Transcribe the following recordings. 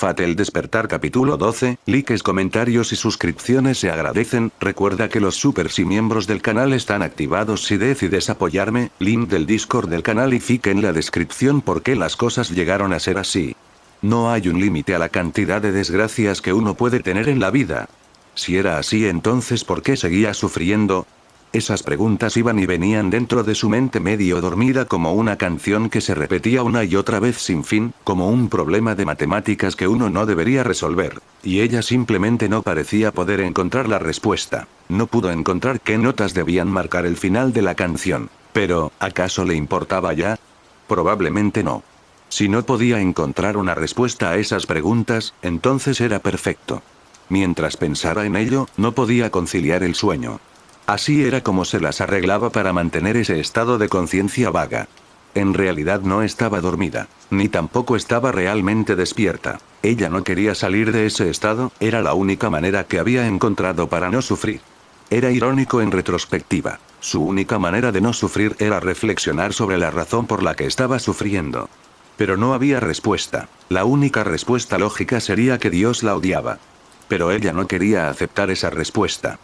Fate el despertar capítulo 12, likes, comentarios y suscripciones se agradecen. Recuerda que los supers y miembros del canal están activados si decides apoyarme, link del Discord del canal y fique en la descripción por qué las cosas llegaron a ser así. No hay un límite a la cantidad de desgracias que uno puede tener en la vida. Si era así, entonces ¿por qué seguía sufriendo? Esas preguntas iban y venían dentro de su mente medio dormida como una canción que se repetía una y otra vez sin fin, como un problema de matemáticas que uno no debería resolver, y ella simplemente no parecía poder encontrar la respuesta. No pudo encontrar qué notas debían marcar el final de la canción. Pero, ¿acaso le importaba ya? Probablemente no. Si no podía encontrar una respuesta a esas preguntas, entonces era perfecto. Mientras pensara en ello, no podía conciliar el sueño. Así era como se las arreglaba para mantener ese estado de conciencia vaga. En realidad no estaba dormida, ni tampoco estaba realmente despierta. Ella no quería salir de ese estado, era la única manera que había encontrado para no sufrir. Era irónico en retrospectiva. Su única manera de no sufrir era reflexionar sobre la razón por la que estaba sufriendo. Pero no había respuesta. La única respuesta lógica sería que Dios la odiaba. Pero ella no quería aceptar esa respuesta.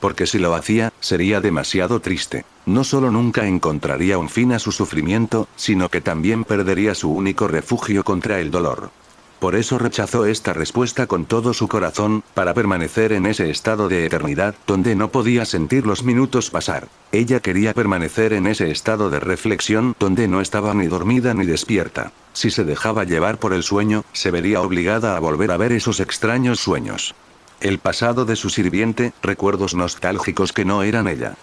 Porque si lo hacía, sería demasiado triste. No solo nunca encontraría un fin a su sufrimiento, sino que también perdería su único refugio contra el dolor. Por eso rechazó esta respuesta con todo su corazón, para permanecer en ese estado de eternidad, donde no podía sentir los minutos pasar. Ella quería permanecer en ese estado de reflexión, donde no estaba ni dormida ni despierta. Si se dejaba llevar por el sueño, se vería obligada a volver a ver esos extraños sueños. El pasado de su sirviente, recuerdos nostálgicos que no eran ella.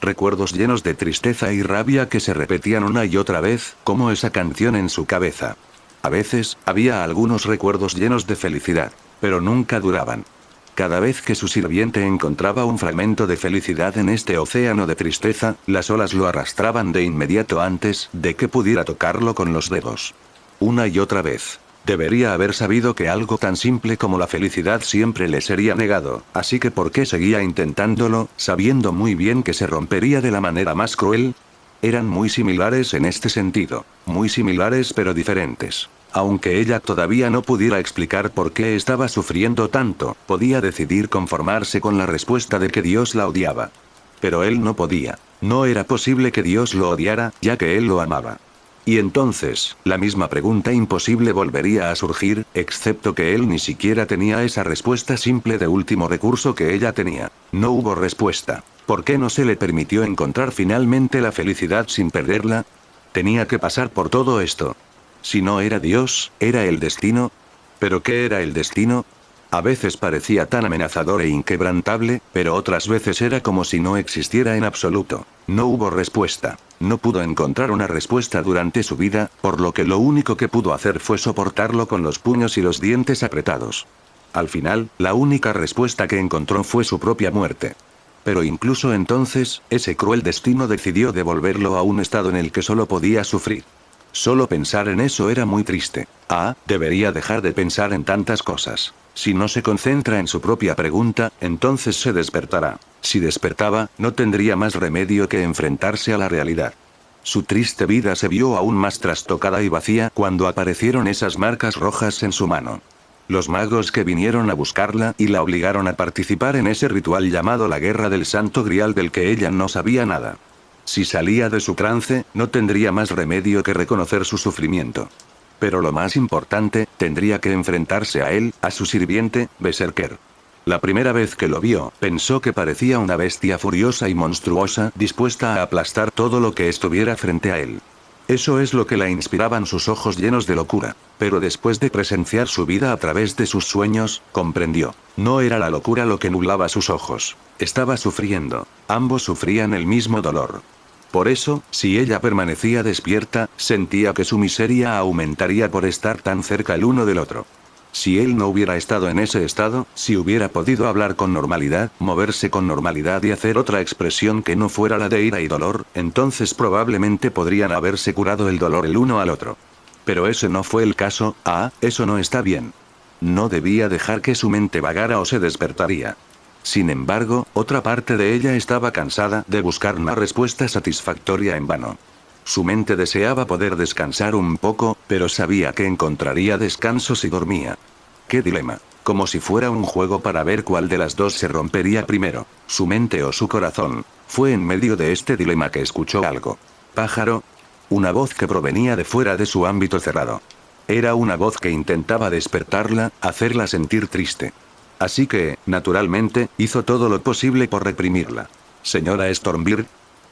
Recuerdos llenos de tristeza y rabia que se repetían una y otra vez, como esa canción en su cabeza. A veces, había algunos recuerdos llenos de felicidad, pero nunca duraban. Cada vez que su sirviente encontraba un fragmento de felicidad en este océano de tristeza, las olas lo arrastraban de inmediato antes de que pudiera tocarlo con los dedos. Una y otra vez. Debería haber sabido que algo tan simple como la felicidad siempre le sería negado, así que ¿por qué seguía intentándolo, sabiendo muy bien que se rompería de la manera más cruel? Eran muy similares en este sentido, muy similares pero diferentes. Aunque ella todavía no pudiera explicar por qué estaba sufriendo tanto, podía decidir conformarse con la respuesta de que Dios la odiaba. Pero él no podía. No era posible que Dios lo odiara, ya que él lo amaba. Y entonces, la misma pregunta imposible volvería a surgir, excepto que él ni siquiera tenía esa respuesta simple de último recurso que ella tenía. No hubo respuesta. ¿Por qué no se le permitió encontrar finalmente la felicidad sin perderla? Tenía que pasar por todo esto. Si no era Dios, ¿era el destino? ¿Pero qué era el destino? A veces parecía tan amenazador e inquebrantable, pero otras veces era como si no existiera en absoluto. No hubo respuesta. No pudo encontrar una respuesta durante su vida, por lo que lo único que pudo hacer fue soportarlo con los puños y los dientes apretados. Al final, la única respuesta que encontró fue su propia muerte. Pero incluso entonces, ese cruel destino decidió devolverlo a un estado en el que solo podía sufrir. Solo pensar en eso era muy triste. Debería dejar de pensar en tantas cosas. Si no se concentra en su propia pregunta, entonces se despertará. Si despertaba, no tendría más remedio que enfrentarse a la realidad. Su triste vida se vio aún más trastocada y vacía cuando aparecieron esas marcas rojas en su mano. Los magos que vinieron a buscarla y la obligaron a participar en ese ritual llamado la Guerra del Santo Grial del que ella no sabía nada. Si salía de su trance, no tendría más remedio que reconocer su sufrimiento. Pero lo más importante, tendría que enfrentarse a él, a su sirviente, Berserker. La primera vez que lo vio, pensó que parecía una bestia furiosa y monstruosa, dispuesta a aplastar todo lo que estuviera frente a él. Eso es lo que la inspiraban sus ojos llenos de locura. Pero después de presenciar su vida a través de sus sueños, comprendió. No era la locura lo que nublaba sus ojos. Estaba sufriendo. Ambos sufrían el mismo dolor. Por eso, si ella permanecía despierta, sentía que su miseria aumentaría por estar tan cerca el uno del otro. Si él no hubiera estado en ese estado, si hubiera podido hablar con normalidad, moverse con normalidad y hacer otra expresión que no fuera la de ira y dolor, entonces probablemente podrían haberse curado el dolor el uno al otro. Pero ese no fue el caso. Eso no está bien. No debía dejar que su mente vagara o se despertaría. Sin embargo, otra parte de ella estaba cansada de buscar una respuesta satisfactoria en vano. Su mente deseaba poder descansar un poco, pero sabía que encontraría descanso si dormía. ¡Qué dilema! Como si fuera un juego para ver cuál de las dos se rompería primero, su mente o su corazón. Fue en medio de este dilema que escuchó algo. ¿Pájaro? Una voz que provenía de fuera de su ámbito cerrado. Era una voz que intentaba despertarla, hacerla sentir triste. Así que, naturalmente, hizo todo lo posible por reprimirla. ¿Señora Stormbeard?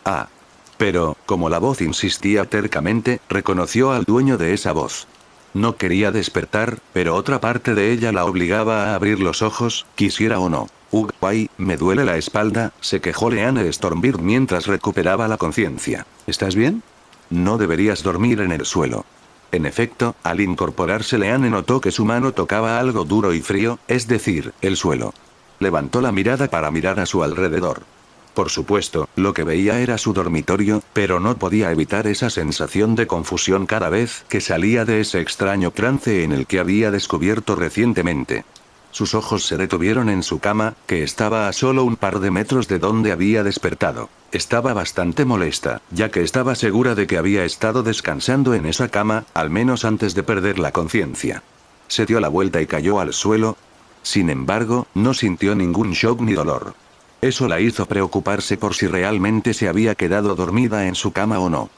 Ah. Pero, como la voz insistía tercamente, reconoció al dueño de esa voz. No quería despertar, pero otra parte de ella la obligaba a abrir los ojos, quisiera o no. Guay, me duele la espalda, se quejó Leanne Stormbeard mientras recuperaba la conciencia. ¿Estás bien? No deberías dormir en el suelo. En efecto, al incorporarse Leanne notó que su mano tocaba algo duro y frío, es decir, el suelo. Levantó la mirada para mirar a su alrededor. Por supuesto, lo que veía era su dormitorio, pero no podía evitar esa sensación de confusión cada vez que salía de ese extraño trance en el que había descubierto recientemente. Sus ojos se detuvieron en su cama, que estaba a solo un par de metros de donde había despertado. Estaba bastante molesta, ya que estaba segura de que había estado descansando en esa cama, al menos antes de perder la conciencia. Se dio la vuelta y cayó al suelo. Sin embargo, no sintió ningún shock ni dolor. Eso la hizo preocuparse por si realmente se había quedado dormida en su cama o no.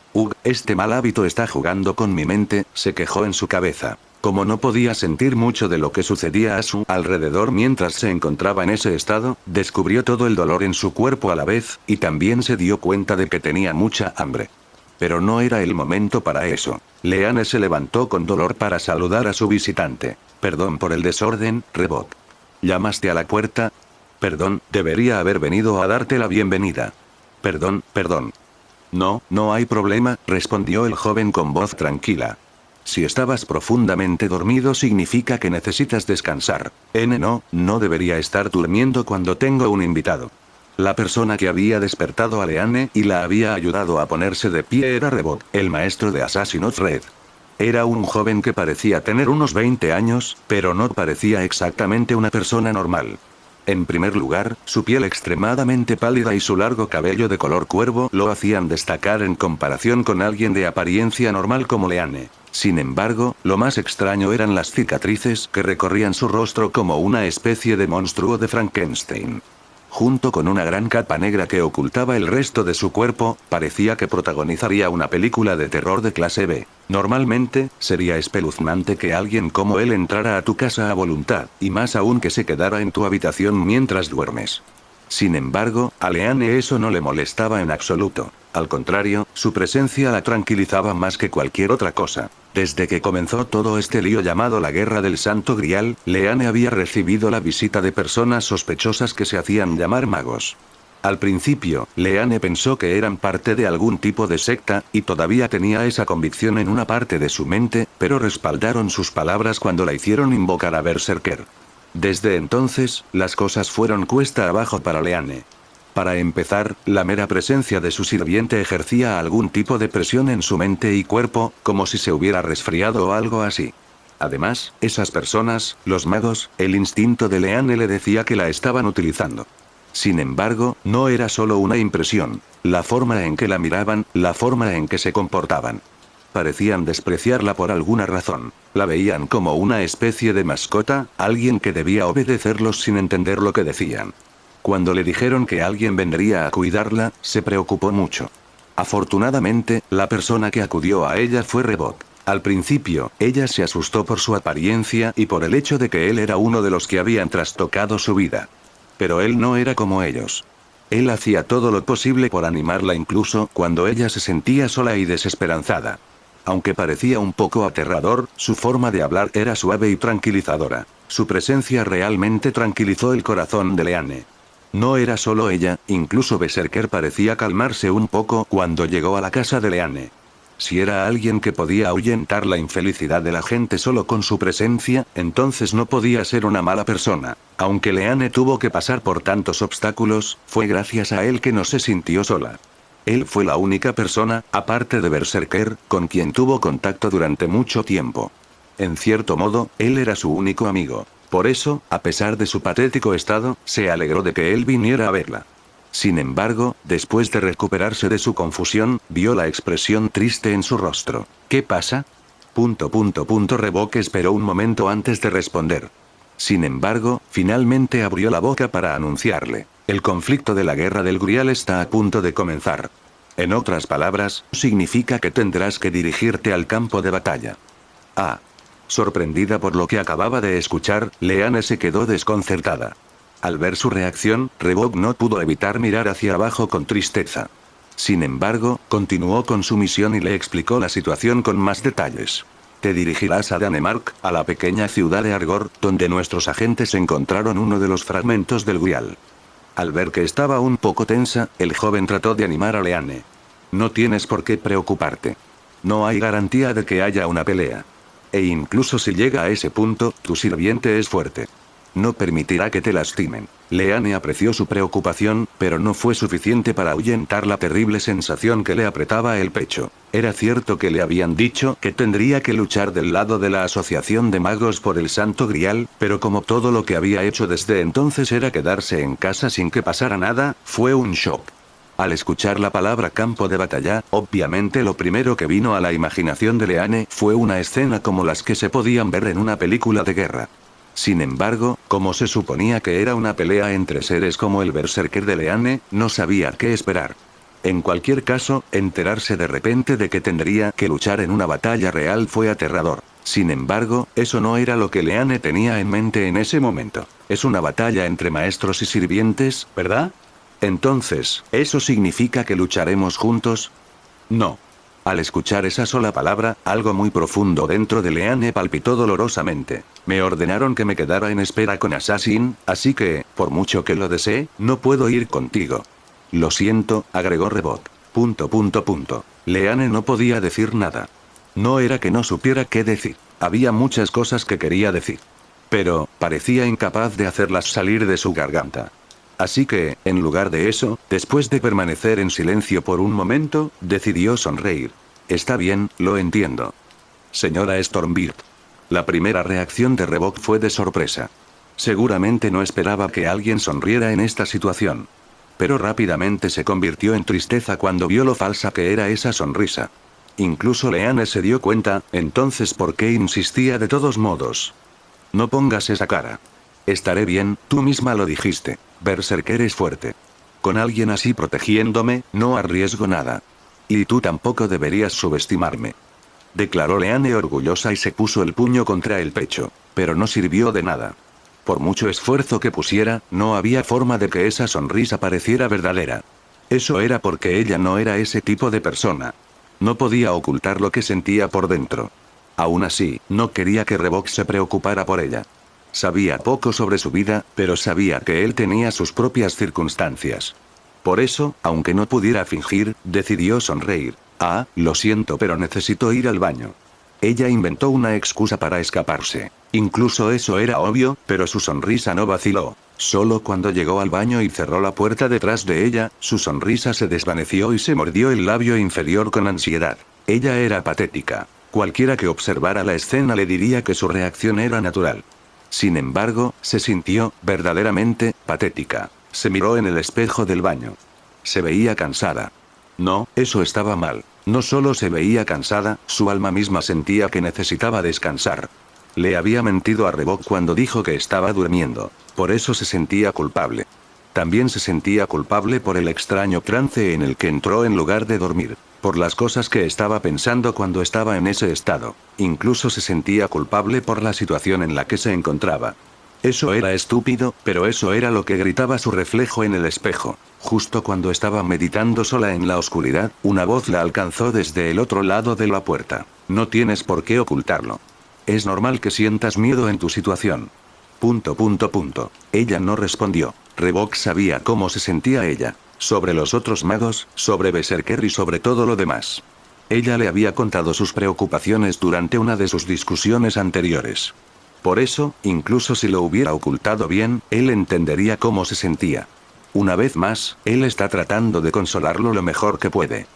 Este mal hábito está jugando con mi mente, se quejó en su cabeza. Como no podía sentir mucho de lo que sucedía a su alrededor mientras se encontraba en ese estado, descubrió todo el dolor en su cuerpo a la vez, y también se dio cuenta de que tenía mucha hambre. Pero no era el momento para eso. Leanne se levantó con dolor para saludar a su visitante. Perdón por el desorden, Rebok. ¿Llamaste a la puerta? Perdón, debería haber venido a darte la bienvenida. Perdón. No, no hay problema, respondió el joven con voz tranquila. Si estabas profundamente dormido significa que necesitas descansar. No debería estar durmiendo cuando tengo un invitado. La persona que había despertado a Leanne y la había ayudado a ponerse de pie era Rebok, el maestro de Assassin's Creed. Era un joven que parecía tener unos 20 años, pero no parecía exactamente una persona normal. En primer lugar, su piel extremadamente pálida y su largo cabello de color cuervo lo hacían destacar en comparación con alguien de apariencia normal como Leanne. Sin embargo, lo más extraño eran las cicatrices que recorrían su rostro como una especie de monstruo de Frankenstein. Junto con una gran capa negra que ocultaba el resto de su cuerpo, parecía que protagonizaría una película de terror de clase B. Normalmente, sería espeluznante que alguien como él entrara a tu casa a voluntad, y más aún que se quedara en tu habitación mientras duermes. Sin embargo, a Leanne eso no le molestaba en absoluto. Al contrario, su presencia la tranquilizaba más que cualquier otra cosa. Desde que comenzó todo este lío llamado la Guerra del Santo Grial, Leanne había recibido la visita de personas sospechosas que se hacían llamar magos. Al principio, Leanne pensó que eran parte de algún tipo de secta, y todavía tenía esa convicción en una parte de su mente, pero respaldaron sus palabras cuando la hicieron invocar a Berserker. Desde entonces, las cosas fueron cuesta abajo para Leanne. Para empezar, la mera presencia de su sirviente ejercía algún tipo de presión en su mente y cuerpo, como si se hubiera resfriado o algo así. Además, esas personas, los magos, el instinto de Leanne le decía que la estaban utilizando. Sin embargo, no era solo una impresión. La forma en que la miraban, la forma en que se comportaban. Parecían despreciarla por alguna razón. La veían como una especie de mascota, alguien que debía obedecerlos sin entender lo que decían. Cuando le dijeron que alguien vendría a cuidarla, se preocupó mucho. Afortunadamente, la persona que acudió a ella fue Rebok. Al principio, ella se asustó por su apariencia y por el hecho de que él era uno de los que habían trastocado su vida. Pero él no era como ellos. Él hacía todo lo posible por animarla incluso cuando ella se sentía sola y desesperanzada. Aunque parecía un poco aterrador, su forma de hablar era suave y tranquilizadora. Su presencia realmente tranquilizó el corazón de Leanne. No era solo ella, incluso Berserker parecía calmarse un poco cuando llegó a la casa de Leanne. Si era alguien que podía ahuyentar la infelicidad de la gente solo con su presencia, entonces no podía ser una mala persona. Aunque Leanne tuvo que pasar por tantos obstáculos, fue gracias a él que no se sintió sola. Él fue la única persona, aparte de Berserker, con quien tuvo contacto durante mucho tiempo. En cierto modo, él era su único amigo. Por eso, a pesar de su patético estado, se alegró de que él viniera a verla. Sin embargo, después de recuperarse de su confusión, vio la expresión triste en su rostro. ¿Qué pasa? Rebok esperó un momento antes de responder. Sin embargo, finalmente abrió la boca para anunciarle. El conflicto de la guerra del Grial está a punto de comenzar. En otras palabras, significa que tendrás que dirigirte al campo de batalla. Ah. Sorprendida por lo que acababa de escuchar, Leanne se quedó desconcertada. Al ver su reacción, Revok no pudo evitar mirar hacia abajo con tristeza. Sin embargo, continuó con su misión y le explicó la situación con más detalles. Te dirigirás a Danemark, a la pequeña ciudad de Argor, donde nuestros agentes encontraron uno de los fragmentos del Grial. Al ver que estaba un poco tensa, el joven trató de animar a Leanne. No tienes por qué preocuparte. No hay garantía de que haya una pelea. E incluso si llega a ese punto, tu sirviente es fuerte. No permitirá que te lastimen. Leanne apreció su preocupación, pero no fue suficiente para ahuyentar la terrible sensación que le apretaba el pecho. Era cierto que le habían dicho que tendría que luchar del lado de la Asociación de Magos por el Santo Grial, pero como todo lo que había hecho desde entonces era quedarse en casa sin que pasara nada, fue un shock. Al escuchar la palabra campo de batalla, obviamente lo primero que vino a la imaginación de Leanne fue una escena como las que se podían ver en una película de guerra. Sin embargo, como se suponía que era una pelea entre seres como el berserker de Leanne, no sabía qué esperar. En cualquier caso, enterarse de repente de que tendría que luchar en una batalla real fue aterrador. Sin embargo, eso no era lo que Leanne tenía en mente en ese momento. Es una batalla entre maestros y sirvientes, ¿verdad? Entonces, ¿eso significa que lucharemos juntos? No. Al escuchar esa sola palabra, algo muy profundo dentro de Leanne palpitó dolorosamente. Me ordenaron que me quedara en espera con Assassin, así que, por mucho que lo desee, no puedo ir contigo. Lo siento, agregó Revok. Leanne no podía decir nada. No era que no supiera qué decir. Había muchas cosas que quería decir. Pero, parecía incapaz de hacerlas salir de su garganta. Así que, en lugar de eso, después de permanecer en silencio por un momento, decidió sonreír. Está bien, lo entiendo. Señora Stormbeard. La primera reacción de Revok fue de sorpresa. Seguramente no esperaba que alguien sonriera en esta situación. Pero rápidamente se convirtió en tristeza cuando vio lo falsa que era esa sonrisa. Incluso Leanne se dio cuenta, entonces por qué insistía de todos modos. No pongas esa cara. Estaré bien, tú misma lo dijiste. Berserker es fuerte. Con alguien así protegiéndome, no arriesgo nada. Y tú tampoco deberías subestimarme. Declaró Leanne orgullosa y se puso el puño contra el pecho. Pero no sirvió de nada. Por mucho esfuerzo que pusiera, no había forma de que esa sonrisa pareciera verdadera. Eso era porque ella no era ese tipo de persona. No podía ocultar lo que sentía por dentro. Aún así, no quería que Revok se preocupara por ella. Sabía poco sobre su vida, pero sabía que él tenía sus propias circunstancias. Por eso, aunque no pudiera fingir, decidió sonreír. Ah, lo siento, pero necesito ir al baño. Ella inventó una excusa para escaparse. Incluso eso era obvio, pero su sonrisa no vaciló. Solo cuando llegó al baño y cerró la puerta detrás de ella, su sonrisa se desvaneció y se mordió el labio inferior con ansiedad. Ella era patética. Cualquiera que observara la escena le diría que su reacción era natural. Sin embargo, se sintió, verdaderamente, patética. Se miró en el espejo del baño. Se veía cansada. No, eso estaba mal. No solo se veía cansada, su alma misma sentía que necesitaba descansar. Le había mentido a Revok cuando dijo que estaba durmiendo. Por eso se sentía culpable. También se sentía culpable por el extraño trance en el que entró en lugar de dormir. Por las cosas que estaba pensando cuando estaba en ese estado. Incluso se sentía culpable por la situación en la que se encontraba. Eso era estúpido, pero eso era lo que gritaba su reflejo en el espejo. Justo cuando estaba meditando sola en la oscuridad, una voz la alcanzó desde el otro lado de la puerta. No tienes por qué ocultarlo. Es normal que sientas miedo en tu situación. Ella no respondió. Revok sabía cómo se sentía ella. Sobre los otros magos, sobre Berserker y sobre todo lo demás. Ella le había contado sus preocupaciones durante una de sus discusiones anteriores. Por eso, incluso si lo hubiera ocultado bien, él entendería cómo se sentía. Una vez más, él está tratando de consolarlo lo mejor que puede.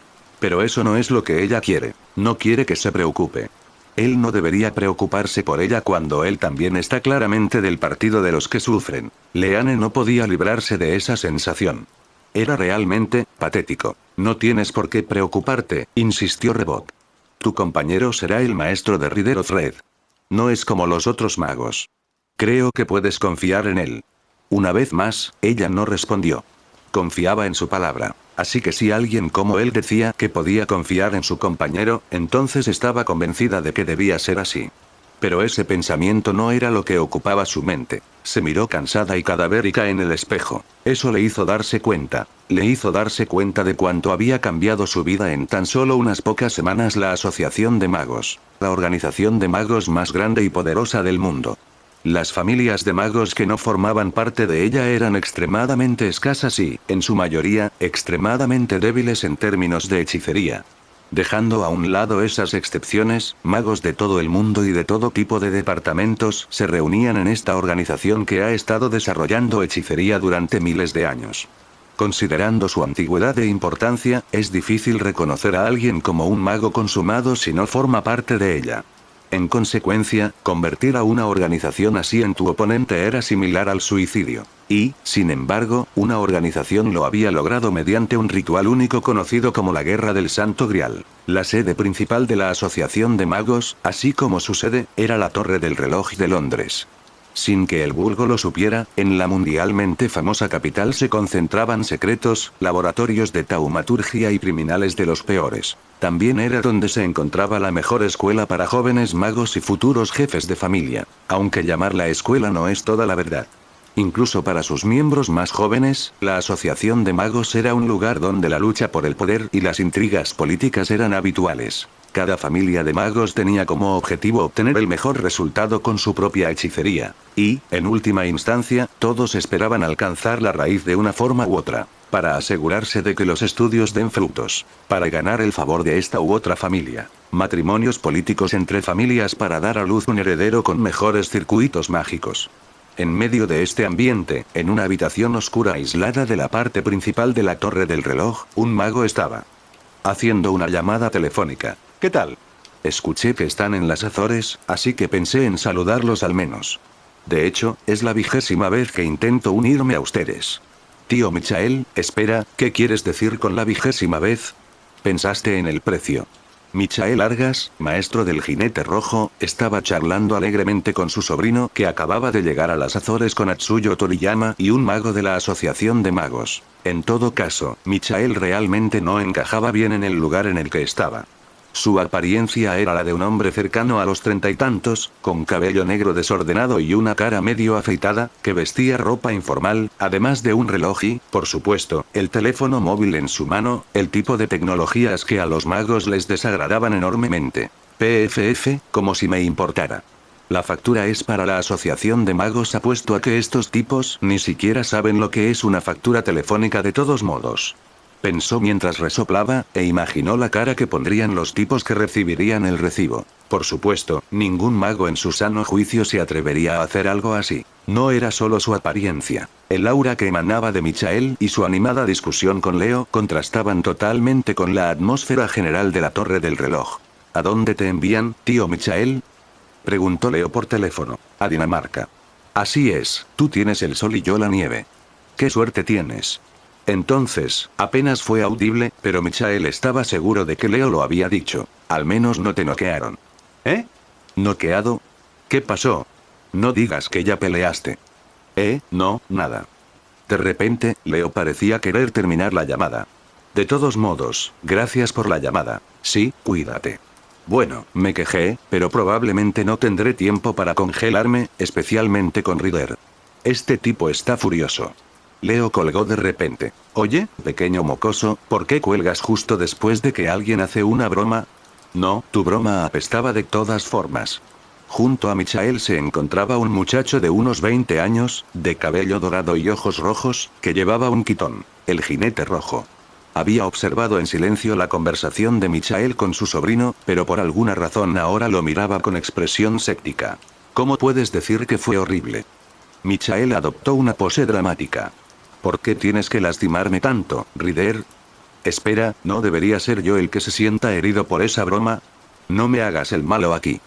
Pero eso no es lo que ella quiere. No quiere que se preocupe. Él no debería preocuparse por ella cuando él también está claramente del partido de los que sufren. Leanne no podía librarse de esa sensación. Era realmente patético. No tienes por qué preocuparte, insistió Revok. Tu compañero será el maestro de Rider of Red. No es como los otros magos. Creo que puedes confiar en él. Una vez más, ella no respondió. Confiaba en su palabra. Así que si alguien como él decía que podía confiar en su compañero, entonces estaba convencida de que debía ser así. Pero ese pensamiento no era lo que ocupaba su mente. Se miró cansada y cadavérica en el espejo. Eso le hizo darse cuenta. Le hizo darse cuenta de cuánto había cambiado su vida en tan solo unas pocas semanas la Asociación de Magos. La organización de magos más grande y poderosa del mundo. Las familias de magos que no formaban parte de ella eran extremadamente escasas y, en su mayoría, extremadamente débiles en términos de hechicería. Dejando a un lado esas excepciones, magos de todo el mundo y de todo tipo de departamentos se reunían en esta organización que ha estado desarrollando hechicería durante miles de años. Considerando su antigüedad e importancia, es difícil reconocer a alguien como un mago consumado si no forma parte de ella. En consecuencia, convertir a una organización así en tu oponente era similar al suicidio. Y, sin embargo, una organización lo había logrado mediante un ritual único conocido como la Guerra del Santo Grial. La sede principal de la Asociación de Magos, así como su sede, era la Torre del Reloj de Londres. Sin que el vulgo lo supiera, en la mundialmente famosa capital se concentraban secretos, laboratorios de taumaturgia y criminales de los peores. También era donde se encontraba la mejor escuela para jóvenes magos y futuros jefes de familia, aunque llamarla escuela no es toda la verdad. Incluso para sus miembros más jóvenes, la Asociación de Magos era un lugar donde la lucha por el poder y las intrigas políticas eran habituales. Cada familia de magos tenía como objetivo obtener el mejor resultado con su propia hechicería. Y, en última instancia, todos esperaban alcanzar la raíz de una forma u otra, para asegurarse de que los estudios den frutos, para ganar el favor de esta u otra familia. Matrimonios políticos entre familias para dar a luz un heredero con mejores circuitos mágicos. En medio de este ambiente, en una habitación oscura aislada de la parte principal de la Torre del Reloj, un mago estaba haciendo una llamada telefónica. ¿Qué tal? Escuché que están en las Azores, así que pensé en saludarlos al menos. De hecho, es la 20ª vez que intento unirme a ustedes. Tío Michael, espera, ¿qué quieres decir con la 20ª vez? Pensaste en el precio. Michael Argas, maestro del jinete rojo, estaba charlando alegremente con su sobrino que acababa de llegar a las Azores con Atsuyo Toriyama y un mago de la Asociación de Magos. En todo caso, Michael realmente no encajaba bien en el lugar en el que estaba. Su apariencia era la de un hombre cercano a los 30 y tantos, con cabello negro desordenado y una cara medio afeitada, que vestía ropa informal, además de un reloj y, por supuesto, el teléfono móvil en su mano, el tipo de tecnologías que a los magos les desagradaban enormemente. PFF, como si me importara. La factura es para la Asociación de Magos. Apuesto a que estos tipos ni siquiera saben lo que es una factura telefónica de todos modos. Pensó mientras resoplaba, e imaginó la cara que pondrían los tipos que recibirían el recibo. Por supuesto, ningún mago en su sano juicio se atrevería a hacer algo así. No era solo su apariencia. El aura que emanaba de Michael y su animada discusión con Leo contrastaban totalmente con la atmósfera general de la Torre del Reloj. ¿A dónde te envían, tío Michael? Preguntó Leo por teléfono. A Dinamarca. Así es, tú tienes el sol y yo la nieve. ¿Qué suerte tienes? Entonces, apenas fue audible, pero Michael estaba seguro de que Leo lo había dicho. Al menos no te noquearon. ¿Eh? ¿Noqueado? ¿Qué pasó? No digas que ya peleaste. No, nada. De repente, Leo parecía querer terminar la llamada. De todos modos, gracias por la llamada. Sí, cuídate. Bueno, me quejé, pero probablemente no tendré tiempo para congelarme, especialmente con Ryder. Este tipo está furioso. Leo colgó de repente. Oye, pequeño mocoso, ¿por qué cuelgas justo después de que alguien hace una broma? No, tu broma apestaba de todas formas. Junto a Michael se encontraba un muchacho de unos 20 años, de cabello dorado y ojos rojos, que llevaba un quitón, el jinete rojo. Había observado en silencio la conversación de Michael con su sobrino, pero por alguna razón ahora lo miraba con expresión séptica. ¿Cómo puedes decir que fue horrible? Michael adoptó una pose dramática. ¿Por qué tienes que lastimarme tanto, Ryder? Espera, ¿no debería ser yo el que se sienta herido por esa broma? No me hagas el malo aquí.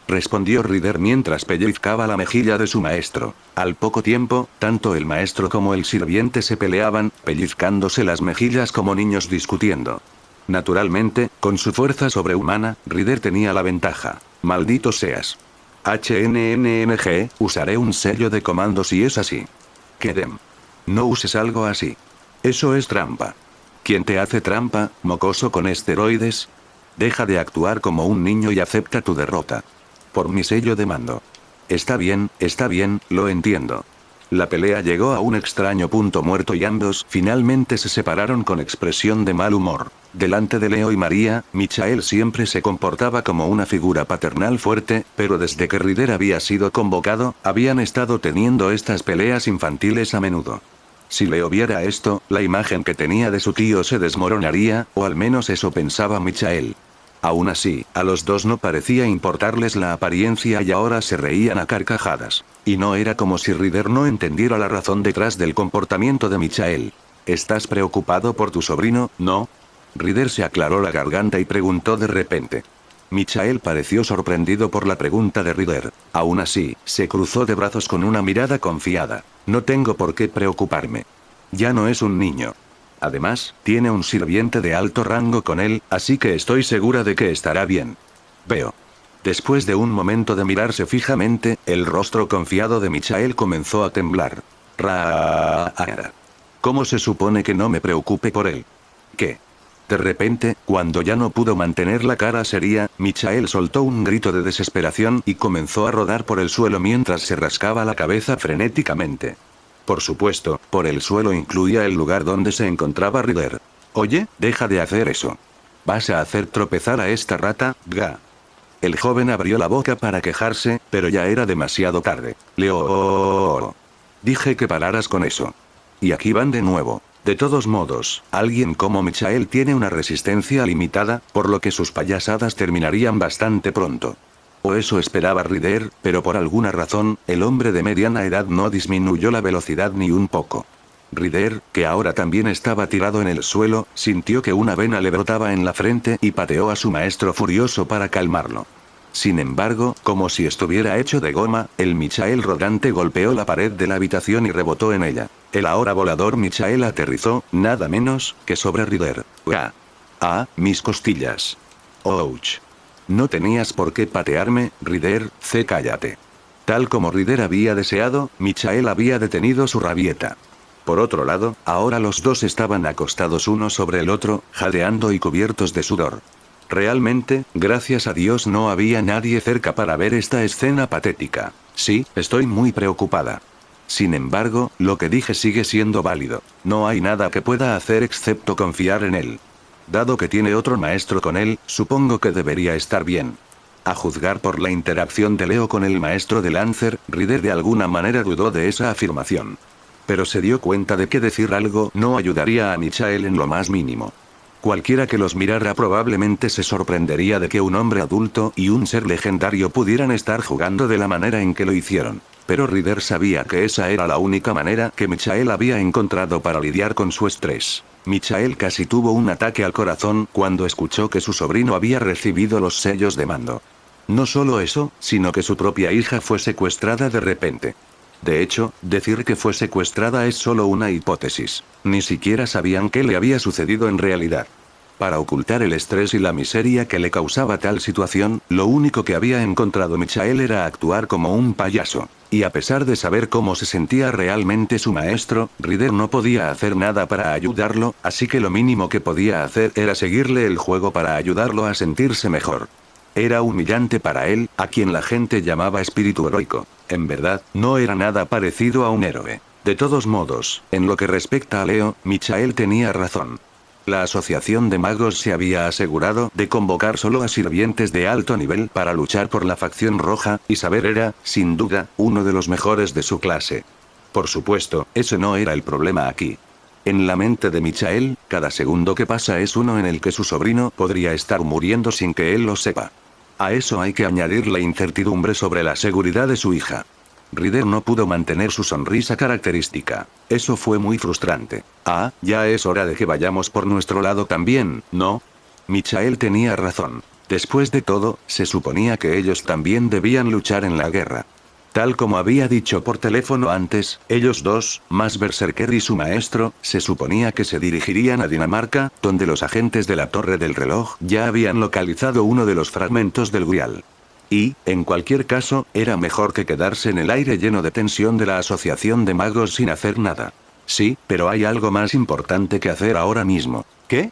Respondió Ryder mientras pellizcaba la mejilla de su maestro. Al poco tiempo, tanto el maestro como el sirviente se peleaban, pellizcándose las mejillas como niños discutiendo. Naturalmente, con su fuerza sobrehumana, Ryder tenía la ventaja. Maldito seas. HNNNG, usaré un sello de comando si es así. Quedem. No uses algo así. Eso es trampa. ¿Quién te hace trampa, mocoso con esteroides? Deja de actuar como un niño y acepta tu derrota. Por mi sello de mando. Está bien, lo entiendo. La pelea llegó a un extraño punto muerto y ambos finalmente se separaron con expresión de mal humor. Delante de Leo y María, Michael siempre se comportaba como una figura paternal fuerte, pero desde que Ryder había sido convocado, habían estado teniendo estas peleas infantiles a menudo. Si Leo viera esto, la imagen que tenía de su tío se desmoronaría, o al menos eso pensaba Michael. Aún así, a los dos no parecía importarles la apariencia y ahora se reían a carcajadas. Y no era como si Ryder no entendiera la razón detrás del comportamiento de Michael. ¿Estás preocupado por tu sobrino, no? Ryder se aclaró la garganta y preguntó de repente. Michael pareció sorprendido por la pregunta de Ryder. Aún así, se cruzó de brazos con una mirada confiada. No tengo por qué preocuparme. Ya no es un niño. Además, tiene un sirviente de alto rango con él, así que estoy segura de que estará bien. Veo. Después de un momento de mirarse fijamente, el rostro confiado de Michael comenzó a temblar. ¿Cómo se supone que no me preocupe por él? ¿Qué? De repente, cuando ya no pudo mantener la cara seria, Michael soltó un grito de desesperación y comenzó a rodar por el suelo mientras se rascaba la cabeza frenéticamente. Por supuesto, por el suelo incluía el lugar donde se encontraba Ryder. Oye, deja de hacer eso. ¿Vas a hacer tropezar a esta rata, ga? El joven abrió la boca para quejarse, pero ya era demasiado tarde. Leo. Dije que pararas con eso. Y aquí van de nuevo. De todos modos, alguien como Michael tiene una resistencia limitada, por lo que sus payasadas terminarían bastante pronto. O eso esperaba Ryder, pero por alguna razón, el hombre de mediana edad no disminuyó la velocidad ni un poco. Ryder, que ahora también estaba tirado en el suelo, sintió que una vena le brotaba en la frente y pateó a su maestro furioso para calmarlo. Sin embargo, como si estuviera hecho de goma, el Michael rodante golpeó la pared de la habitación y rebotó en ella. El ahora volador Michael aterrizó, nada menos, que sobre Ryder. Mis costillas. Ouch. No tenías por qué patearme, Ryder, cállate. Tal como Ryder había deseado, Michael había detenido su rabieta. Por otro lado, ahora los dos estaban acostados uno sobre el otro, jadeando y cubiertos de sudor. Realmente, gracias a Dios no había nadie cerca para ver esta escena patética. Sí, estoy muy preocupada. Sin embargo, lo que dije sigue siendo válido. No hay nada que pueda hacer excepto confiar en él. Dado que tiene otro maestro con él, supongo que debería estar bien. A juzgar por la interacción de Leo con el maestro de Lancer, Ryder de alguna manera dudó de esa afirmación. Pero se dio cuenta de que decir algo no ayudaría a Michael en lo más mínimo. Cualquiera que los mirara probablemente se sorprendería de que un hombre adulto y un ser legendario pudieran estar jugando de la manera en que lo hicieron. Pero Ryder sabía que esa era la única manera que Michael había encontrado para lidiar con su estrés. Michael casi tuvo un ataque al corazón cuando escuchó que su sobrino había recibido los sellos de mando. No solo eso, sino que su propia hija fue secuestrada de repente. De hecho, decir que fue secuestrada es solo una hipótesis. Ni siquiera sabían qué le había sucedido en realidad. Para ocultar el estrés y la miseria que le causaba tal situación, lo único que había encontrado Michael era actuar como un payaso. Y a pesar de saber cómo se sentía realmente su maestro, Ryder no podía hacer nada para ayudarlo, así que lo mínimo que podía hacer era seguirle el juego para ayudarlo a sentirse mejor. Era humillante para él, a quien la gente llamaba espíritu heroico. En verdad, no era nada parecido a un héroe. De todos modos, en lo que respecta a Leo, Michael tenía razón. La Asociación de Magos se había asegurado de convocar solo a sirvientes de alto nivel para luchar por la facción roja, y Saber era, sin duda, uno de los mejores de su clase. Por supuesto, ese no era el problema aquí. En la mente de Michael, cada segundo que pasa es uno en el que su sobrino podría estar muriendo sin que él lo sepa. A eso hay que añadir la incertidumbre sobre la seguridad de su hija. Ryder no pudo mantener su sonrisa característica. Eso fue muy frustrante. Ya es hora de que vayamos por nuestro lado también, ¿no? Michael tenía razón. Después de todo, se suponía que ellos también debían luchar en la guerra. Tal como había dicho por teléfono antes, ellos dos, más Berserker y su maestro, se suponía que se dirigirían a Dinamarca, donde los agentes de la Torre del Reloj ya habían localizado uno de los fragmentos del Grial. Y, en cualquier caso, era mejor que quedarse en el aire lleno de tensión de la asociación de magos sin hacer nada. Sí, pero hay algo más importante que hacer ahora mismo. ¿Qué?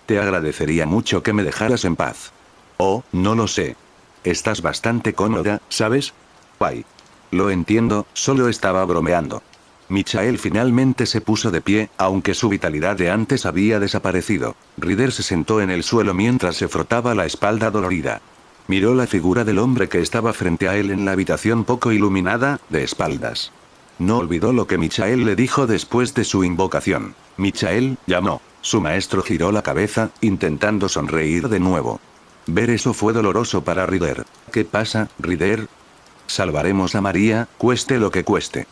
Te agradecería mucho que me dejaras en paz. Oh, no lo sé. Estás bastante cómoda, ¿sabes? Guay. Lo entiendo, solo estaba bromeando. Michael finalmente se puso de pie, aunque su vitalidad de antes había desaparecido. Ryder se sentó en el suelo mientras se frotaba la espalda dolorida. Miró la figura del hombre que estaba frente a él en la habitación poco iluminada, de espaldas. No olvidó lo que Michael le dijo después de su invocación. Michael, llamó. Su maestro giró la cabeza, intentando sonreír de nuevo. Ver eso fue doloroso para Ryder. ¿Qué pasa, Ryder? Salvaremos a María, cueste lo que cueste.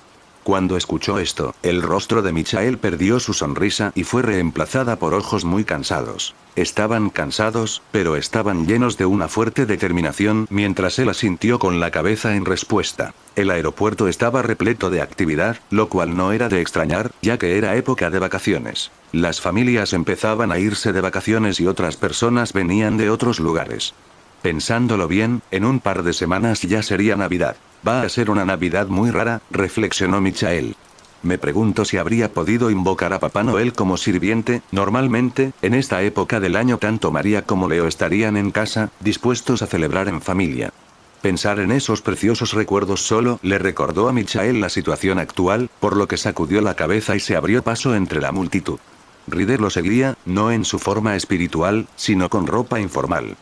Cuando escuchó esto, el rostro de Michael perdió su sonrisa y fue reemplazada por ojos muy cansados. Estaban cansados, pero estaban llenos de una fuerte determinación mientras él asintió con la cabeza en respuesta. El aeropuerto estaba repleto de actividad, lo cual no era de extrañar, ya que era época de vacaciones. Las familias empezaban a irse de vacaciones y otras personas venían de otros lugares. Pensándolo bien, en un par de semanas ya sería Navidad. Va a ser una Navidad muy rara, reflexionó Michael. Me pregunto si habría podido invocar a Papá Noel como sirviente. Normalmente, en esta época del año tanto María como Leo estarían en casa, dispuestos a celebrar en familia. Pensar en esos preciosos recuerdos solo le recordó a Michael la situación actual, por lo que sacudió la cabeza y se abrió paso entre la multitud. Ryder lo seguía, no en su forma espiritual, sino con ropa informal.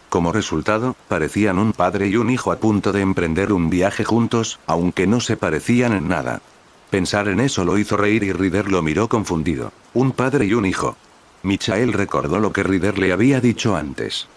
Como resultado, parecían un padre y un hijo a punto de emprender un viaje juntos, aunque no se parecían en nada. Pensar en eso lo hizo reír y Ryder lo miró confundido. Un padre y un hijo. Michael recordó lo que Ryder le había dicho antes.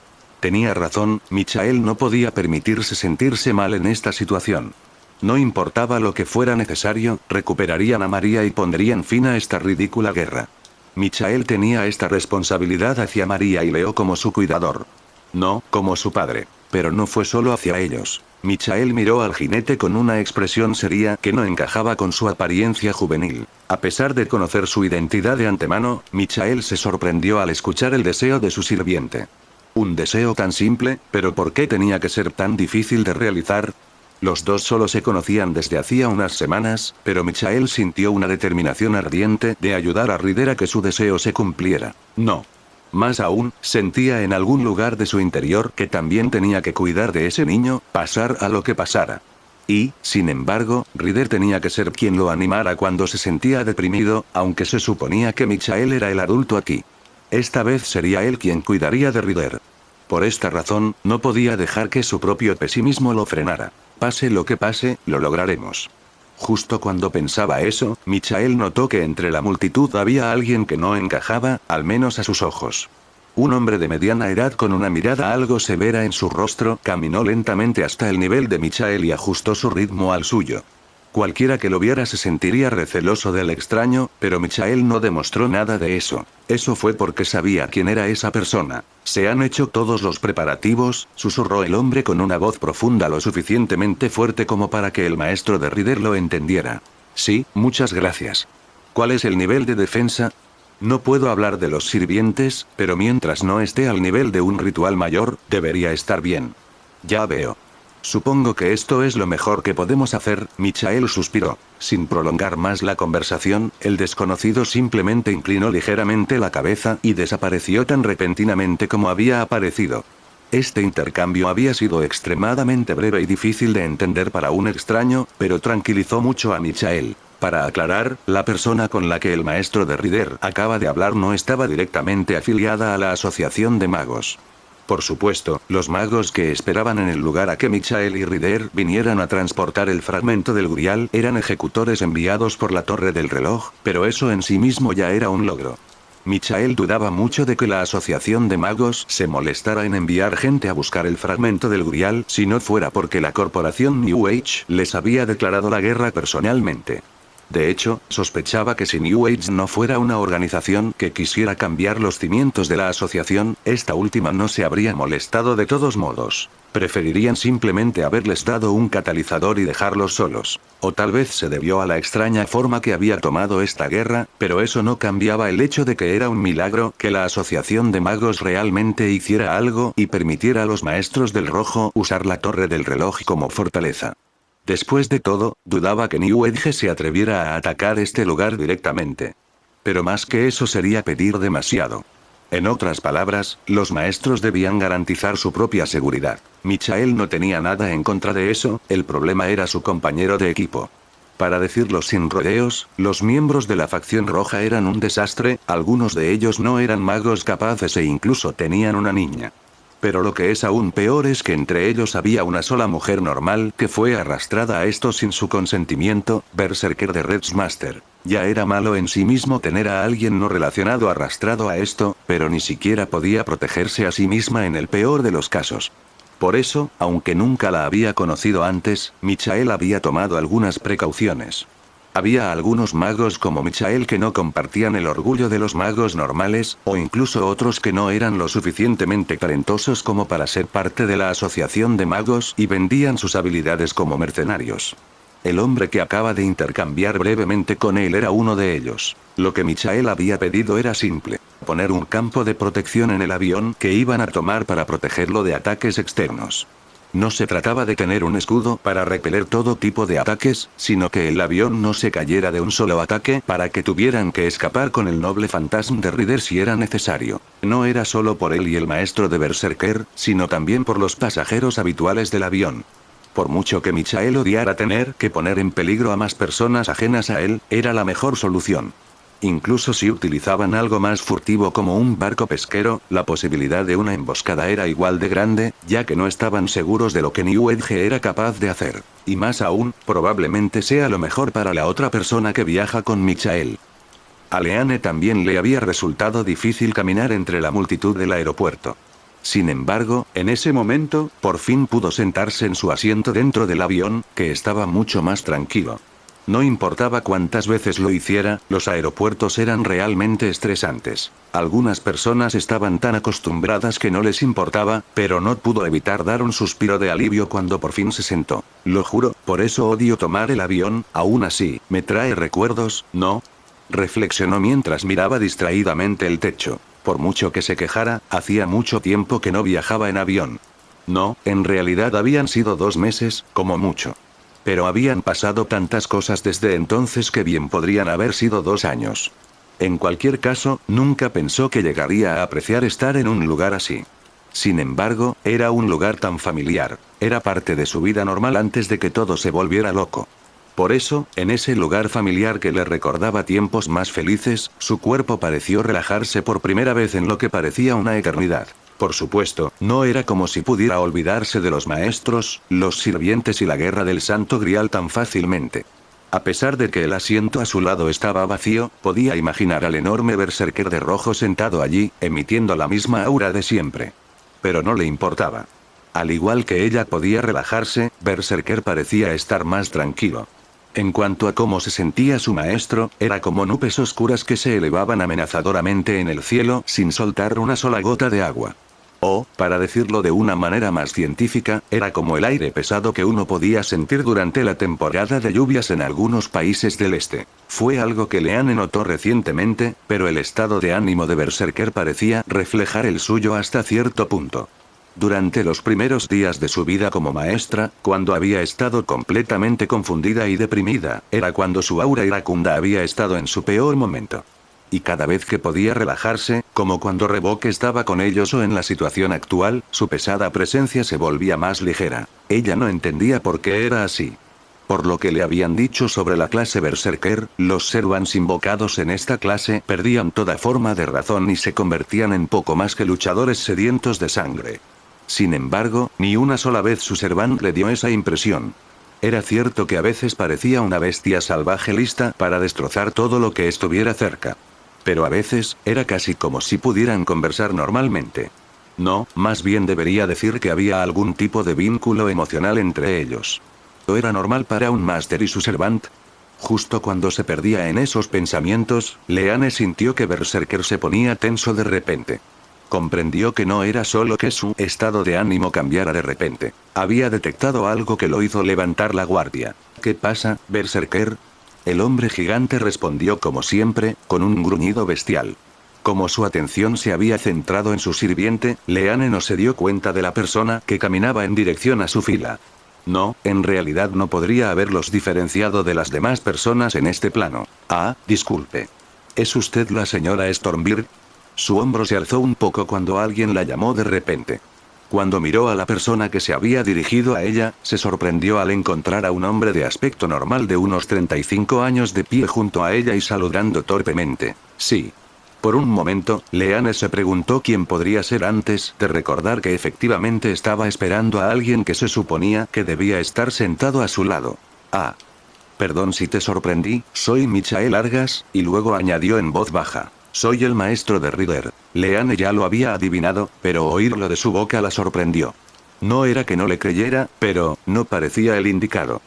Tenía razón, Michael no podía permitirse sentirse mal en esta situación. No importaba lo que fuera necesario, recuperarían a María y pondrían fin a esta ridícula guerra. Michael tenía esta responsabilidad hacia María y Leo como su cuidador. No, como su padre. Pero no fue solo hacia ellos. Michael miró al jinete con una expresión seria que no encajaba con su apariencia juvenil. A pesar de conocer su identidad de antemano, Michael se sorprendió al escuchar el deseo de su sirviente. Un deseo tan simple, pero ¿por qué tenía que ser tan difícil de realizar? Los dos solo se conocían desde hacía unas semanas, pero Michael sintió una determinación ardiente de ayudar a Ryder a que su deseo se cumpliera. No. Más aún, sentía en algún lugar de su interior que también tenía que cuidar de ese niño, pasar a lo que pasara. Y, sin embargo, Ryder tenía que ser quien lo animara cuando se sentía deprimido, aunque se suponía que Michael era el adulto aquí. Esta vez sería él quien cuidaría de Ryder. Por esta razón, no podía dejar que su propio pesimismo lo frenara. Pase lo que pase, lo lograremos. Justo cuando pensaba eso, Michael notó que entre la multitud había alguien que no encajaba, al menos a sus ojos. Un hombre de mediana edad con una mirada algo severa en su rostro, caminó lentamente hasta el nivel de Michael y ajustó su ritmo al suyo. Cualquiera que lo viera se sentiría receloso del extraño, pero Michael no demostró nada de eso. Eso fue porque sabía quién era esa persona. ¿Se han hecho todos los preparativos?, susurró el hombre con una voz profunda lo suficientemente fuerte como para que el maestro de Ryder lo entendiera. Sí, muchas gracias. ¿Cuál es el nivel de defensa? No puedo hablar de los sirvientes, pero mientras no esté al nivel de un ritual mayor, debería estar bien. Ya veo. Supongo que esto es lo mejor que podemos hacer, Michael suspiró. Sin prolongar más la conversación, el desconocido simplemente inclinó ligeramente la cabeza y desapareció tan repentinamente como había aparecido. Este intercambio había sido extremadamente breve y difícil de entender para un extraño, pero tranquilizó mucho a Michael. Para aclarar, la persona con la que el maestro de Ryder acaba de hablar no estaba directamente afiliada a la Asociación de Magos. Por supuesto, los magos que esperaban en el lugar a que Michael y Ryder vinieran a transportar el fragmento del Grial eran ejecutores enviados por la Torre del Reloj, pero eso en sí mismo ya era un logro. Michael dudaba mucho de que la Asociación de Magos se molestara en enviar gente a buscar el fragmento del Grial si no fuera porque la corporación New Age les había declarado la guerra personalmente. De hecho, sospechaba que si New Age no fuera una organización que quisiera cambiar los cimientos de la asociación, esta última no se habría molestado de todos modos. Preferirían simplemente haberles dado un catalizador y dejarlos solos. O tal vez se debió a la extraña forma que había tomado esta guerra, pero eso no cambiaba el hecho de que era un milagro que la asociación de magos realmente hiciera algo y permitiera a los maestros del rojo usar la torre del reloj como fortaleza. Después de todo, dudaba que New Age se atreviera a atacar este lugar directamente. Pero más que eso sería pedir demasiado. En otras palabras, los maestros debían garantizar su propia seguridad. Michael no tenía nada en contra de eso, el problema era su compañero de equipo. Para decirlo sin rodeos, los miembros de la facción roja eran un desastre, algunos de ellos no eran magos capaces e incluso tenían una niña. Pero lo que es aún peor es que entre ellos había una sola mujer normal que fue arrastrada a esto sin su consentimiento, Berserker de Redsmaster. Ya era malo en sí mismo tener a alguien no relacionado arrastrado a esto, pero ni siquiera podía protegerse a sí misma en el peor de los casos. Por eso, aunque nunca la había conocido antes, Michael había tomado algunas precauciones. Había algunos magos como Michael que no compartían el orgullo de los magos normales, o incluso otros que no eran lo suficientemente talentosos como para ser parte de la asociación de magos y vendían sus habilidades como mercenarios. El hombre que acaba de intercambiar brevemente con él era uno de ellos. Lo que Michael había pedido era simple: poner un campo de protección en el avión que iban a tomar para protegerlo de ataques externos. No se trataba de tener un escudo para repeler todo tipo de ataques, sino que el avión no se cayera de un solo ataque para que tuvieran que escapar con el noble fantasma de Ryder si era necesario. No era solo por él y el maestro de Berserker, sino también por los pasajeros habituales del avión. Por mucho que Michael odiara tener que poner en peligro a más personas ajenas a él, era la mejor solución. Incluso si utilizaban algo más furtivo como un barco pesquero, la posibilidad de una emboscada era igual de grande, ya que no estaban seguros de lo que New Age era capaz de hacer. Y más aún, probablemente sea lo mejor para la otra persona que viaja con Michael. A Leanne también le había resultado difícil caminar entre la multitud del aeropuerto. Sin embargo, en ese momento, por fin pudo sentarse en su asiento dentro del avión, que estaba mucho más tranquilo. No importaba cuántas veces lo hiciera, los aeropuertos eran realmente estresantes. Algunas personas estaban tan acostumbradas que no les importaba, pero no pudo evitar dar un suspiro de alivio cuando por fin se sentó. Lo juro, por eso odio tomar el avión, aún así, me trae recuerdos, ¿no? Reflexionó mientras miraba distraídamente el techo. Por mucho que se quejara, hacía mucho tiempo que no viajaba en avión. No, en realidad habían sido 2 meses, como mucho. Pero habían pasado tantas cosas desde entonces que bien podrían haber sido 2 años. En cualquier caso, nunca pensó que llegaría a apreciar estar en un lugar así. Sin embargo, era un lugar tan familiar. Era parte de su vida normal antes de que todo se volviera loco. Por eso, en ese lugar familiar que le recordaba tiempos más felices, su cuerpo pareció relajarse por primera vez en lo que parecía una eternidad. Por supuesto, no era como si pudiera olvidarse de los maestros, los sirvientes y la guerra del Santo Grial tan fácilmente. A pesar de que el asiento a su lado estaba vacío, podía imaginar al enorme berserker de rojo sentado allí, emitiendo la misma aura de siempre. Pero no le importaba. Al igual que ella podía relajarse, Berserker parecía estar más tranquilo. En cuanto a cómo se sentía su maestro, era como nubes oscuras que se elevaban amenazadoramente en el cielo sin soltar una sola gota de agua. O, para decirlo de una manera más científica, era como el aire pesado que uno podía sentir durante la temporada de lluvias en algunos países del este. Fue algo que Leanne notó recientemente, pero el estado de ánimo de Berserker parecía reflejar el suyo hasta cierto punto. Durante los primeros días de su vida como maestra, cuando había estado completamente confundida y deprimida, era cuando su aura iracunda había estado en su peor momento. Y cada vez que podía relajarse, como cuando Revoque estaba con ellos o en la situación actual, su pesada presencia se volvía más ligera. Ella no entendía por qué era así. Por lo que le habían dicho sobre la clase Berserker, los Servants invocados en esta clase perdían toda forma de razón y se convertían en poco más que luchadores sedientos de sangre. Sin embargo, ni una sola vez su Servant le dio esa impresión. Era cierto que a veces parecía una bestia salvaje lista para destrozar todo lo que estuviera cerca. Pero a veces, era casi como si pudieran conversar normalmente. No, más bien debería decir que había algún tipo de vínculo emocional entre ellos. ¿O era normal para un máster y su Servant? Justo cuando se perdía en esos pensamientos, Leanne sintió que Berserker se ponía tenso de repente. Comprendió que no era solo que su estado de ánimo cambiara de repente. Había detectado algo que lo hizo levantar la guardia. ¿Qué pasa, Berserker? El hombre gigante respondió como siempre, con un gruñido bestial. Como su atención se había centrado en su sirviente, Leanne no se dio cuenta de la persona que caminaba en dirección a su fila. No, en realidad no podría haberlos diferenciado de las demás personas en este plano. Ah, disculpe. ¿Es usted la señora Stormbird? Su hombro se alzó un poco cuando alguien la llamó de repente. Cuando miró a la persona que se había dirigido a ella, se sorprendió al encontrar a un hombre de aspecto normal de unos 35 años de pie junto a ella y saludando torpemente. Sí. Por un momento, Leanne se preguntó quién podría ser antes de recordar que efectivamente estaba esperando a alguien que se suponía que debía estar sentado a su lado. Ah. Perdón si te sorprendí, soy Michael Argas, y luego añadió en voz baja. Soy el maestro de Rider. Leanne ya lo había adivinado, pero oírlo de su boca la sorprendió. No era que no le creyera, pero no parecía el indicado.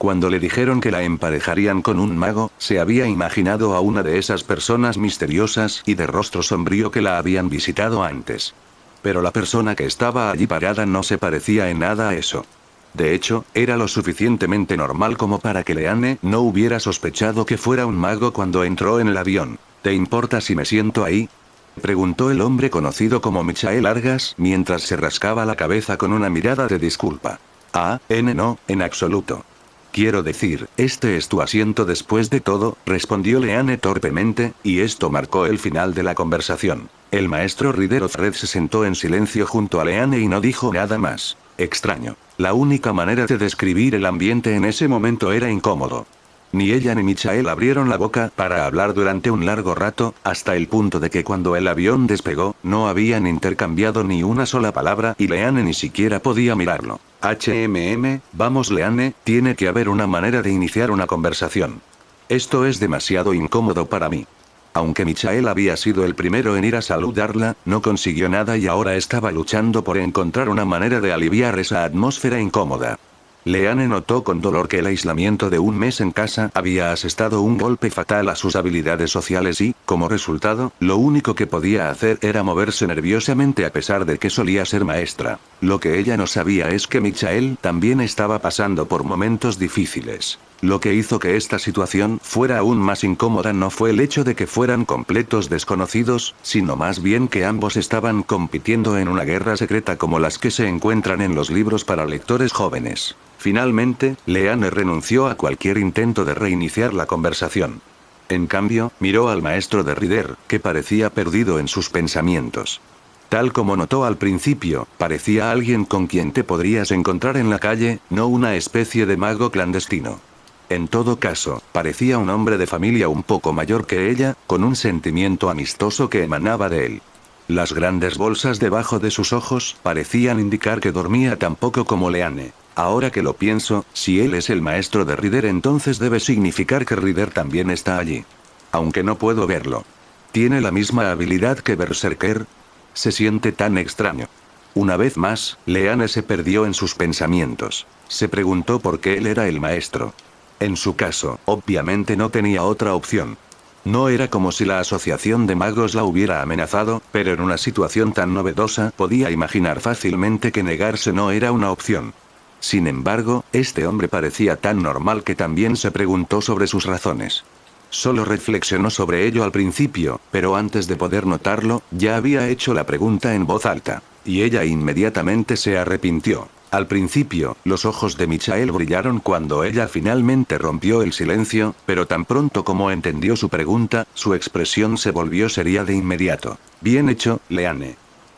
Cuando le dijeron que la emparejarían con un mago, se había imaginado a una de esas personas misteriosas y de rostro sombrío que la habían visitado antes. Pero la persona que estaba allí parada no se parecía en nada a eso. De hecho, era lo suficientemente normal como para que Leanne no hubiera sospechado que fuera un mago cuando entró en el avión. ¿Te importa si me siento ahí?, preguntó el hombre conocido como Michael Argas mientras se rascaba la cabeza con una mirada de disculpa. No, en absoluto. Quiero decir, este es tu asiento después de todo, respondió Leanne torpemente, y esto marcó el final de la conversación. El maestro Rider Offred se sentó en silencio junto a Leanne y no dijo nada más. Extraño. La única manera de describir el ambiente en ese momento era incómodo. Ni ella ni Michael abrieron la boca para hablar durante un largo rato, hasta el punto de que cuando el avión despegó, no habían intercambiado ni una sola palabra y Leanne ni siquiera podía mirarlo. Vamos Leanne, tiene que haber una manera de iniciar una conversación. Esto es demasiado incómodo para mí. Aunque Michael había sido el primero en ir a saludarla, no consiguió nada y ahora estaba luchando por encontrar una manera de aliviar esa atmósfera incómoda. Leanne notó con dolor que el aislamiento de un mes en casa había asestado un golpe fatal a sus habilidades sociales y, como resultado, lo único que podía hacer era moverse nerviosamente a pesar de que solía ser maestra. Lo que ella no sabía es que Michael también estaba pasando por momentos difíciles. Lo que hizo que esta situación fuera aún más incómoda no fue el hecho de que fueran completos desconocidos, sino más bien que ambos estaban compitiendo en una guerra secreta como las que se encuentran en los libros para lectores jóvenes. Finalmente, Leanne renunció a cualquier intento de reiniciar la conversación. En cambio, miró al maestro de Rider, que parecía perdido en sus pensamientos. Tal como notó al principio, parecía alguien con quien te podrías encontrar en la calle, no una especie de mago clandestino. En todo caso, parecía un hombre de familia un poco mayor que ella, con un sentimiento amistoso que emanaba de él. Las grandes bolsas debajo de sus ojos parecían indicar que dormía tan poco como Leanne. Ahora que lo pienso, si él es el maestro de Rider entonces debe significar que Rider también está allí. Aunque no puedo verlo. ¿Tiene la misma habilidad que Berserker? Se siente tan extraño. Una vez más, Leanne se perdió en sus pensamientos. Se preguntó por qué él era el maestro. En su caso, obviamente no tenía otra opción. No era como si la asociación de magos la hubiera amenazado, pero en una situación tan novedosa podía imaginar fácilmente que negarse no era una opción. Sin embargo, este hombre parecía tan normal que también se preguntó sobre sus razones. Solo reflexionó sobre ello al principio, pero antes de poder notarlo, ya había hecho la pregunta en voz alta. Y ella inmediatamente se arrepintió. Al principio, los ojos de Michael brillaron cuando ella finalmente rompió el silencio, pero tan pronto como entendió su pregunta, su expresión se volvió seria de inmediato. Bien hecho, Leanne.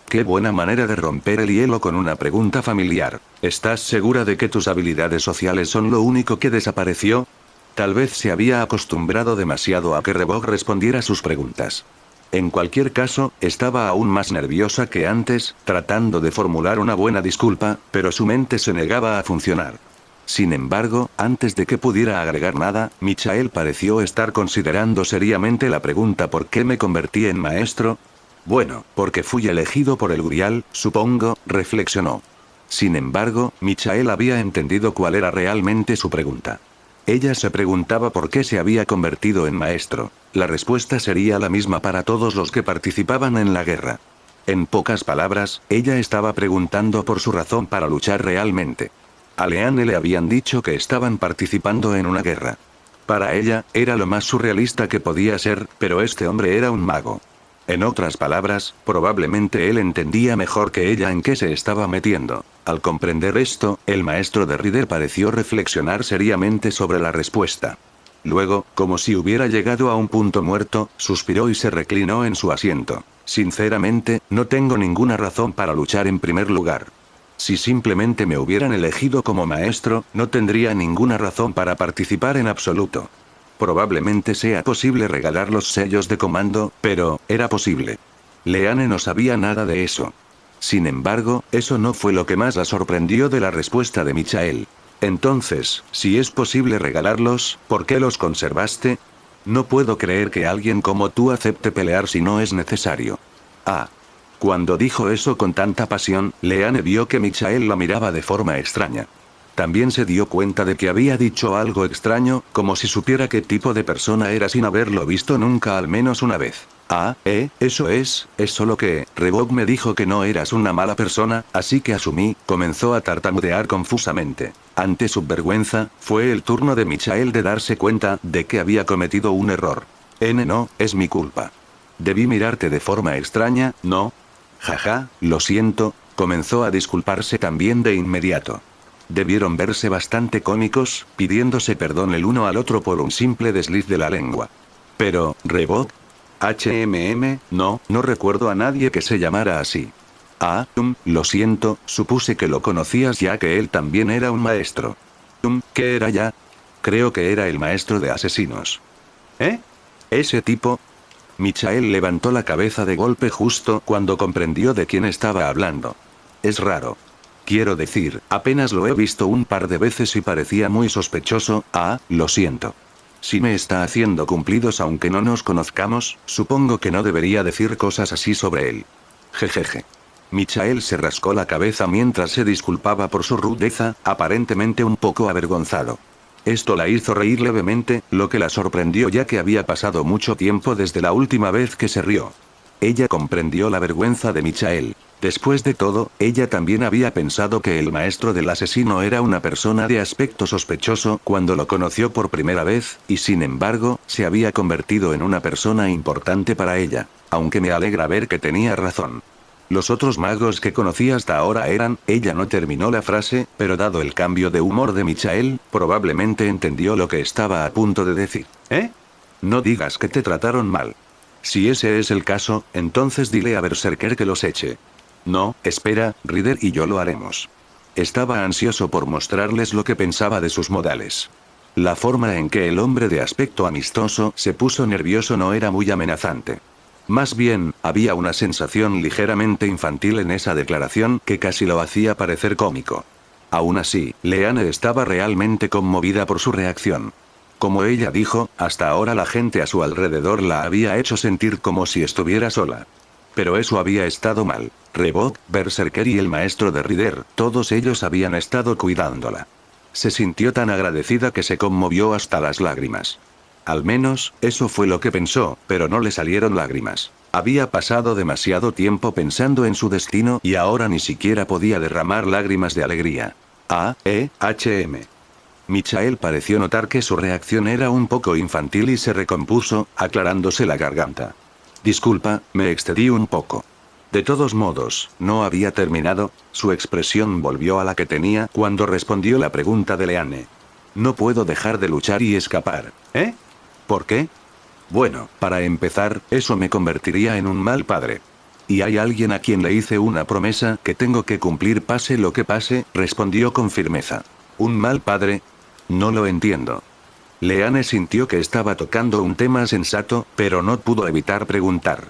Qué buena manera de romper el hielo con una pregunta familiar. ¿Estás segura de que tus habilidades sociales son lo único que desapareció? Tal vez se había acostumbrado demasiado a que Revok respondiera sus preguntas. En cualquier caso, estaba aún más nerviosa que antes, tratando de formular una buena disculpa, pero su mente se negaba a funcionar. Sin embargo, antes de que pudiera agregar nada, Michael pareció estar considerando seriamente la pregunta ¿por qué me convertí en maestro? Bueno, porque fui elegido por el Grial, supongo, reflexionó. Sin embargo, Michael había entendido cuál era realmente su pregunta. Ella se preguntaba por qué se había convertido en maestro. La respuesta sería la misma para todos los que participaban en la guerra. En pocas palabras, ella estaba preguntando por su razón para luchar realmente. A Leanne le habían dicho que estaban participando en una guerra. Para ella, era lo más surrealista que podía ser, pero este hombre era un mago. En otras palabras, probablemente él entendía mejor que ella en qué se estaba metiendo. Al comprender esto, el maestro de Rider pareció reflexionar seriamente sobre la respuesta. Luego, como si hubiera llegado a un punto muerto, suspiró y se reclinó en su asiento. Sinceramente, no tengo ninguna razón para luchar en primer lugar. Si simplemente me hubieran elegido como maestro, no tendría ninguna razón para participar en absoluto. Probablemente sea posible regalar los sellos de comando, pero, era posible. Leanne no sabía nada de eso. Sin embargo, eso no fue lo que más la sorprendió de la respuesta de Michael. Entonces, si es posible regalarlos, ¿por qué los conservaste? No puedo creer que alguien como tú acepte pelear si no es necesario. Ah. Cuando dijo eso con tanta pasión, Leanne vio que Michael la miraba de forma extraña. También se dio cuenta de que había dicho algo extraño, como si supiera qué tipo de persona era sin haberlo visto nunca al menos una vez. Eso es solo que, Revok me dijo que no eras una mala persona, así que asumí, comenzó a tartamudear confusamente. Ante su vergüenza, fue el turno de Michael de darse cuenta de que había cometido un error. No, es mi culpa. Debí mirarte de forma extraña, ¿no? Jaja, lo siento, comenzó a disculparse también de inmediato. Debieron verse bastante cómicos, pidiéndose perdón el uno al otro por un simple desliz de la lengua. Pero, Revok. No recuerdo a nadie que se llamara así. Lo siento, supuse que lo conocías ya que él también era un maestro. ¿Qué era ya? Creo que era el maestro de asesinos. ¿Ese tipo? Michael levantó la cabeza de golpe justo cuando comprendió de quién estaba hablando. Es raro. Quiero decir, apenas lo he visto un par de veces y parecía muy sospechoso. Lo siento. Si me está haciendo cumplidos aunque no nos conozcamos, supongo que no debería decir cosas así sobre él. Jejeje. Michael se rascó la cabeza mientras se disculpaba por su rudeza, aparentemente un poco avergonzado. Esto la hizo reír levemente, lo que la sorprendió ya que había pasado mucho tiempo desde la última vez que se rió. Ella comprendió la vergüenza de Michael. Después de todo, ella también había pensado que el maestro del asesino era una persona de aspecto sospechoso cuando lo conoció por primera vez, y sin embargo, se había convertido en una persona importante para ella. Aunque me alegra ver que tenía razón. Los otros magos que conocí hasta ahora eran, ella no terminó la frase, pero dado el cambio de humor de Michael, probablemente entendió lo que estaba a punto de decir. No digas que te trataron mal. Si ese es el caso, entonces dile a Berserker que los eche. No, espera, Rider y yo lo haremos. Estaba ansioso por mostrarles lo que pensaba de sus modales. La forma en que el hombre de aspecto amistoso se puso nervioso no era muy amenazante. Más bien, había una sensación ligeramente infantil en esa declaración que casi lo hacía parecer cómico. Aún así, Leanne estaba realmente conmovida por su reacción. Como ella dijo, hasta ahora la gente a su alrededor la había hecho sentir como si estuviera sola. Pero eso había estado mal. Revok, Berserker y el maestro de Rider, todos ellos habían estado cuidándola. Se sintió tan agradecida que se conmovió hasta las lágrimas. Al menos, eso fue lo que pensó, pero no le salieron lágrimas. Había pasado demasiado tiempo pensando en su destino y ahora ni siquiera podía derramar lágrimas de alegría. Michael pareció notar que su reacción era un poco infantil y se recompuso, aclarándose la garganta. Disculpa, me excedí un poco. De todos modos, no había terminado, su expresión volvió a la que tenía cuando respondió la pregunta de Leanne. No puedo dejar de luchar y escapar. ¿Por qué? Bueno, para empezar, eso me convertiría en un mal padre. Y hay alguien a quien le hice una promesa que tengo que cumplir pase lo que pase, respondió con firmeza. ¿Un mal padre? No lo entiendo. Leanne sintió que estaba tocando un tema sensato, pero no pudo evitar preguntar.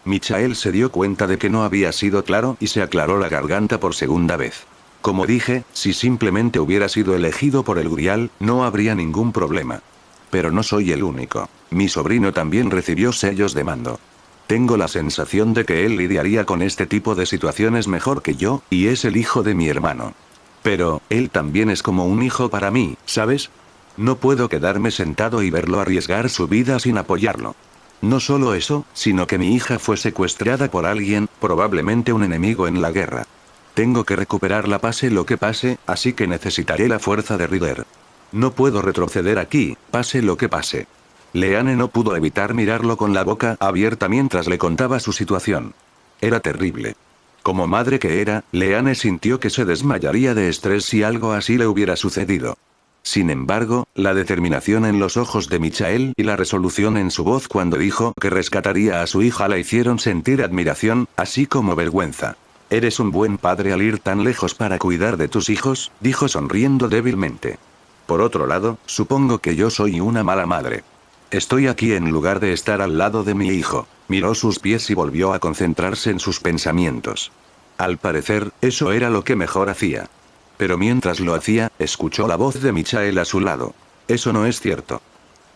Michael se dio cuenta de que no había sido claro y se aclaró la garganta por segunda vez. Como dije, si simplemente hubiera sido elegido por el Grial, no habría ningún problema. Pero no soy el único. Mi sobrino también recibió sellos de mando. Tengo la sensación de que él lidiaría con este tipo de situaciones mejor que yo, y es el hijo de mi hermano. Pero, él también es como un hijo para mí, ¿sabes? No puedo quedarme sentado y verlo arriesgar su vida sin apoyarlo. No solo eso, sino que mi hija fue secuestrada por alguien, probablemente un enemigo en la guerra. Tengo que recuperarla pase lo que pase, así que necesitaré la fuerza de Ryder. No puedo retroceder aquí, pase lo que pase. Leanne no pudo evitar mirarlo con la boca abierta mientras le contaba su situación. Era terrible. Como madre que era, Leanne sintió que se desmayaría de estrés si algo así le hubiera sucedido. Sin embargo, la determinación en los ojos de Michael y la resolución en su voz cuando dijo que rescataría a su hija la hicieron sentir admiración, así como vergüenza. «Eres un buen padre al ir tan lejos para cuidar de tus hijos», dijo sonriendo débilmente. «Por otro lado, supongo que yo soy una mala madre. Estoy aquí en lugar de estar al lado de mi hijo». Miró sus pies y volvió a concentrarse en sus pensamientos. Al parecer, eso era lo que mejor hacía. Pero mientras lo hacía, escuchó la voz de Michael a su lado. «Eso no es cierto»,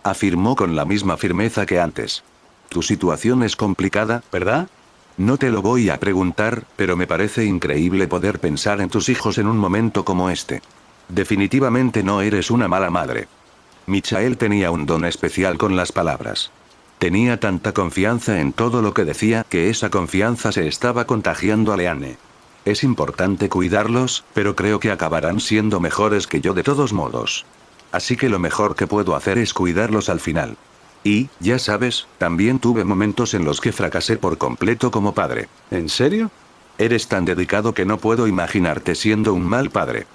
afirmó con la misma firmeza que antes. «Tu situación es complicada, ¿verdad? No te lo voy a preguntar, pero me parece increíble poder pensar en tus hijos en un momento como este. Definitivamente no eres una mala madre». Michael tenía un don especial con las palabras. Tenía tanta confianza en todo lo que decía que esa confianza se estaba contagiando a Leanne. «Es importante cuidarlos, pero creo que acabarán siendo mejores que yo de todos modos. Así que lo mejor que puedo hacer es cuidarlos al final. Y, ya sabes, también tuve momentos en los que fracasé por completo como padre». «¿En serio? Eres tan dedicado que no puedo imaginarte siendo un mal padre».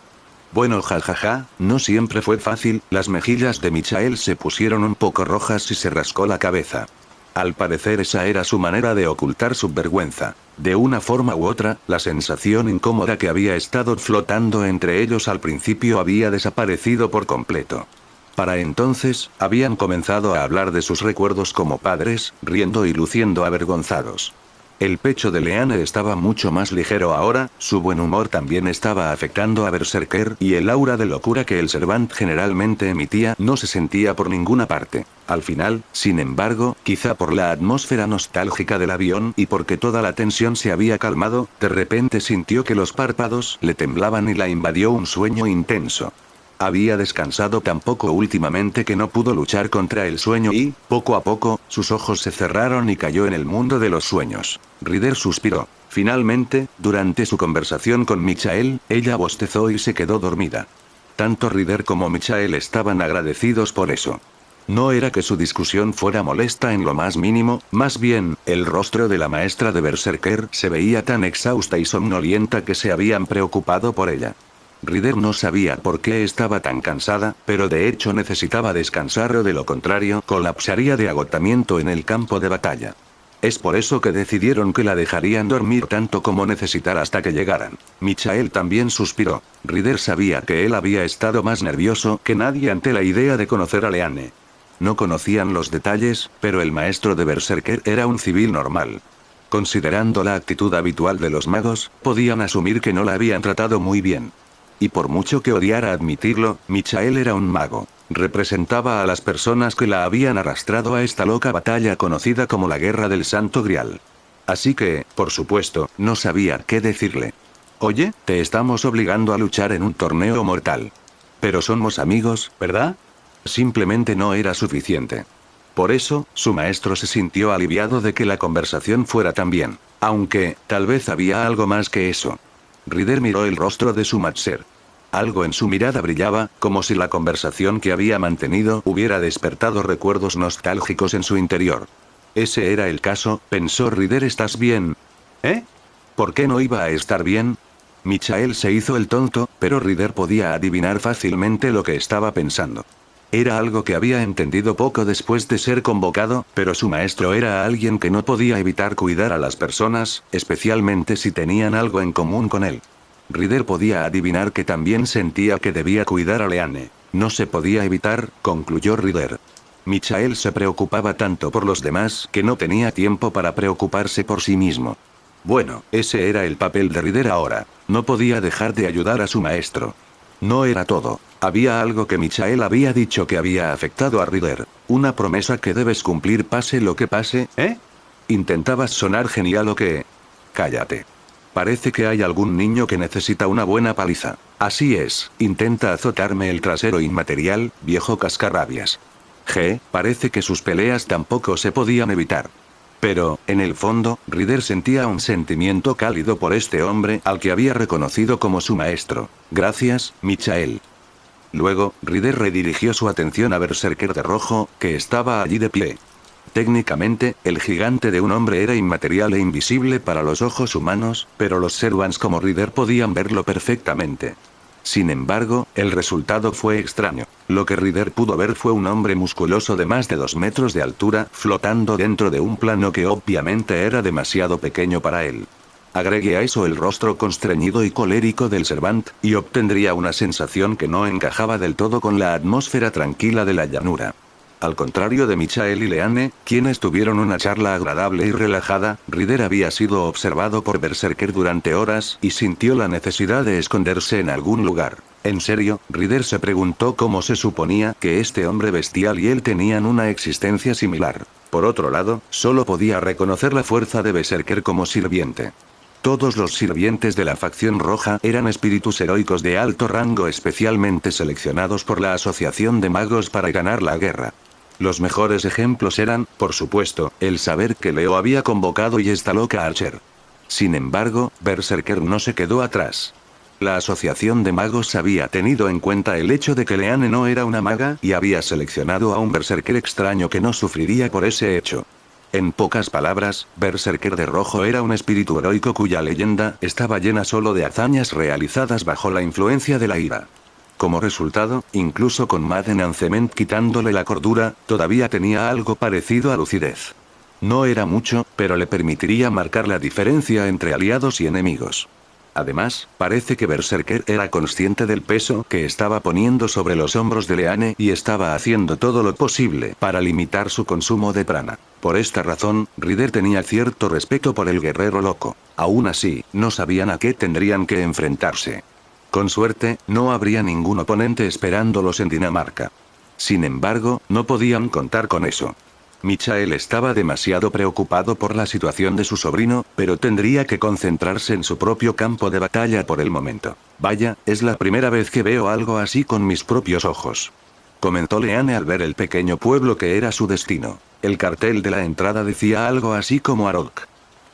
«Bueno, jajaja, no siempre fue fácil». Las mejillas de Michael se pusieron un poco rojas y se rascó la cabeza. Al parecer esa era su manera de ocultar su vergüenza. De una forma u otra, la sensación incómoda que había estado flotando entre ellos al principio había desaparecido por completo. Para entonces, habían comenzado a hablar de sus recuerdos como padres, riendo y luciendo avergonzados. El pecho de Leanne estaba mucho más ligero ahora, su buen humor también estaba afectando a Berserker y el aura de locura que el Servant generalmente emitía no se sentía por ninguna parte. Al final, sin embargo, quizá por la atmósfera nostálgica del avión y porque toda la tensión se había calmado, de repente sintió que los párpados le temblaban y la invadió un sueño intenso. Había descansado tan poco últimamente que no pudo luchar contra el sueño y, poco a poco, sus ojos se cerraron y cayó en el mundo de los sueños. Ryder suspiró. Finalmente, durante su conversación con Michael, ella bostezó y se quedó dormida. Tanto Ryder como Michael estaban agradecidos por eso. No era que su discusión fuera molesta en lo más mínimo, más bien, el rostro de la maestra de Berserker se veía tan exhausta y somnolienta que se habían preocupado por ella. Ryder no sabía por qué estaba tan cansada, pero de hecho necesitaba descansar o de lo contrario colapsaría de agotamiento en el campo de batalla. Es por eso que decidieron que la dejarían dormir tanto como necesitar hasta que llegaran. Michael también suspiró. Ryder sabía que él había estado más nervioso que nadie ante la idea de conocer a Leanne. No conocían los detalles, pero el maestro de Berserker era un civil normal. Considerando la actitud habitual de los magos, podían asumir que no la habían tratado muy bien. Y por mucho que odiara admitirlo, Michael era un mago. Representaba a las personas que la habían arrastrado a esta loca batalla conocida como la Guerra del Santo Grial. Así que, por supuesto, no sabía qué decirle. «Oye, te estamos obligando a luchar en un torneo mortal. Pero somos amigos, ¿verdad?». Simplemente no era suficiente. Por eso, su maestro se sintió aliviado de que la conversación fuera tan bien. Aunque, tal vez había algo más que eso. Ryder miró el rostro de su Matser. Algo en su mirada brillaba, como si la conversación que había mantenido hubiera despertado recuerdos nostálgicos en su interior. Ese era el caso, pensó Ryder. «¿Estás bien?». «¿Eh? ¿Por qué no iba a estar bien?». Michael se hizo el tonto, pero Ryder podía adivinar fácilmente lo que estaba pensando. Era algo que había entendido poco después de ser convocado, pero su maestro era alguien que no podía evitar cuidar a las personas, especialmente si tenían algo en común con él. Ryder podía adivinar que también sentía que debía cuidar a Leanne. No se podía evitar, concluyó Ryder. Michael se preocupaba tanto por los demás que no tenía tiempo para preocuparse por sí mismo. Bueno, ese era el papel de Ryder ahora. No podía dejar de ayudar a su maestro. No era todo. Había algo que Michael había dicho que había afectado a Ryder. Una promesa que debes cumplir pase lo que pase, ¿eh? ¿Intentabas sonar genial o qué? Cállate. Parece que hay algún niño que necesita una buena paliza. Así es, intenta azotarme el trasero inmaterial, viejo cascarrabias. Parece que sus peleas tampoco se podían evitar. Pero, en el fondo, Ryder sentía un sentimiento cálido por este hombre al que había reconocido como su maestro. Gracias, Michael. Luego, Ryder redirigió su atención a Berserker de rojo, que estaba allí de pie. Técnicamente, el gigante de un hombre era inmaterial e invisible para los ojos humanos, pero los Servants como Ryder podían verlo perfectamente. Sin embargo, el resultado fue extraño. Lo que Ryder pudo ver fue un hombre musculoso de más de 2 metros de altura, flotando dentro de un plano que obviamente era demasiado pequeño para él. Agregue a eso el rostro constreñido y colérico del Servant, y obtendría una sensación que no encajaba del todo con la atmósfera tranquila de la llanura. Al contrario de Michael y Leanne, quienes tuvieron una charla agradable y relajada, Ryder había sido observado por Berserker durante horas y sintió la necesidad de esconderse en algún lugar. En serio, Ryder se preguntó cómo se suponía que este hombre bestial y él tenían una existencia similar. Por otro lado, solo podía reconocer la fuerza de Berserker como sirviente. Todos los sirvientes de la facción roja eran espíritus heroicos de alto rango especialmente seleccionados por la Asociación de Magos para ganar la guerra. Los mejores ejemplos eran, por supuesto, el saber que Leo había convocado y esta loca Archer. Sin embargo, Berserker no se quedó atrás. La Asociación de Magos había tenido en cuenta el hecho de que Leanne no era una maga y había seleccionado a un Berserker extraño que no sufriría por ese hecho. En pocas palabras, Berserker de rojo era un espíritu heroico cuya leyenda estaba llena solo de hazañas realizadas bajo la influencia de la ira. Como resultado, incluso con Madden and Cement quitándole la cordura, todavía tenía algo parecido a lucidez. No era mucho, pero le permitiría marcar la diferencia entre aliados y enemigos. Además, parece que Berserker era consciente del peso que estaba poniendo sobre los hombros de Leanne y estaba haciendo todo lo posible para limitar su consumo de prana. Por esta razón, Ryder tenía cierto respeto por el guerrero loco. Aún así, no sabían a qué tendrían que enfrentarse. Con suerte, no habría ningún oponente esperándolos en Dinamarca. Sin embargo, no podían contar con eso. Michael estaba demasiado preocupado por la situación de su sobrino, pero tendría que concentrarse en su propio campo de batalla por el momento. Vaya, es la primera vez que veo algo así con mis propios ojos. Comentó Leanne al ver el pequeño pueblo que era su destino. El cartel de la entrada decía algo así como Arodk.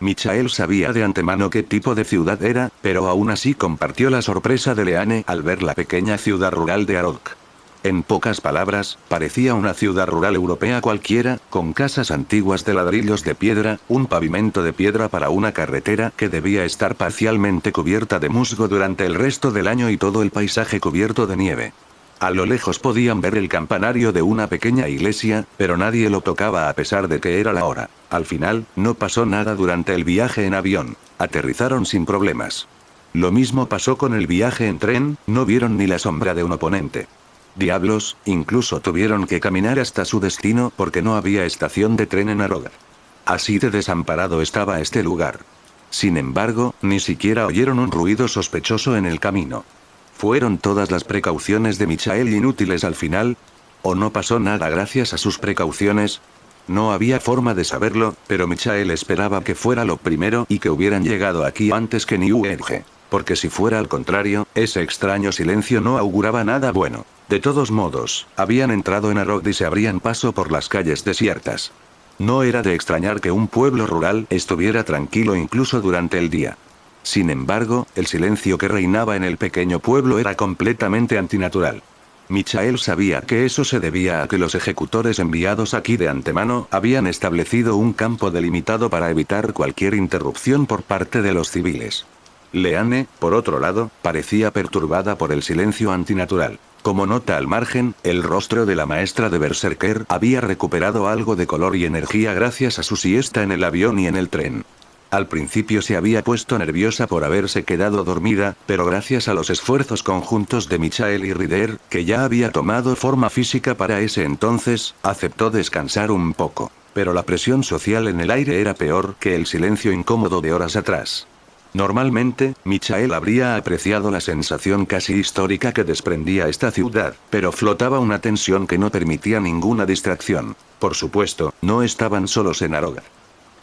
Michael sabía de antemano qué tipo de ciudad era, pero aún así compartió la sorpresa de Leanne al ver la pequeña ciudad rural de Arodk. En pocas palabras, parecía una ciudad rural europea cualquiera, con casas antiguas de ladrillos de piedra, un pavimento de piedra para una carretera que debía estar parcialmente cubierta de musgo durante el resto del año y todo el paisaje cubierto de nieve. A lo lejos podían ver el campanario de una pequeña iglesia, pero nadie lo tocaba a pesar de que era la hora. Al final, no pasó nada durante el viaje en avión. Aterrizaron sin problemas. Lo mismo pasó con el viaje en tren, no vieron ni la sombra de un oponente. Diablos, incluso tuvieron que caminar hasta su destino porque no había estación de tren en Arodk. Así de desamparado estaba este lugar. Sin embargo, ni siquiera oyeron un ruido sospechoso en el camino. ¿Fueron todas las precauciones de Michael inútiles al final? ¿O no pasó nada gracias a sus precauciones? No había forma de saberlo, pero Michael esperaba que fuera lo primero y que hubieran llegado aquí antes que New Age. Porque si fuera al contrario, ese extraño silencio no auguraba nada bueno. De todos modos, habían entrado en Arodk y se abrían paso por las calles desiertas. No era de extrañar que un pueblo rural estuviera tranquilo incluso durante el día. Sin embargo, el silencio que reinaba en el pequeño pueblo era completamente antinatural. Michael sabía que eso se debía a que los ejecutores enviados aquí de antemano habían establecido un campo delimitado para evitar cualquier interrupción por parte de los civiles. Leanne, por otro lado, parecía perturbada por el silencio antinatural. Como nota al margen, el rostro de la maestra de Berserker había recuperado algo de color y energía gracias a su siesta en el avión y en el tren. Al principio se había puesto nerviosa por haberse quedado dormida, pero gracias a los esfuerzos conjuntos de Michael y Ryder, que ya había tomado forma física para ese entonces, aceptó descansar un poco. Pero la presión social en el aire era peor que el silencio incómodo de horas atrás. Normalmente, Michael habría apreciado la sensación casi histórica que desprendía esta ciudad, pero flotaba una tensión que no permitía ninguna distracción. Por supuesto, no estaban solos en Arodk.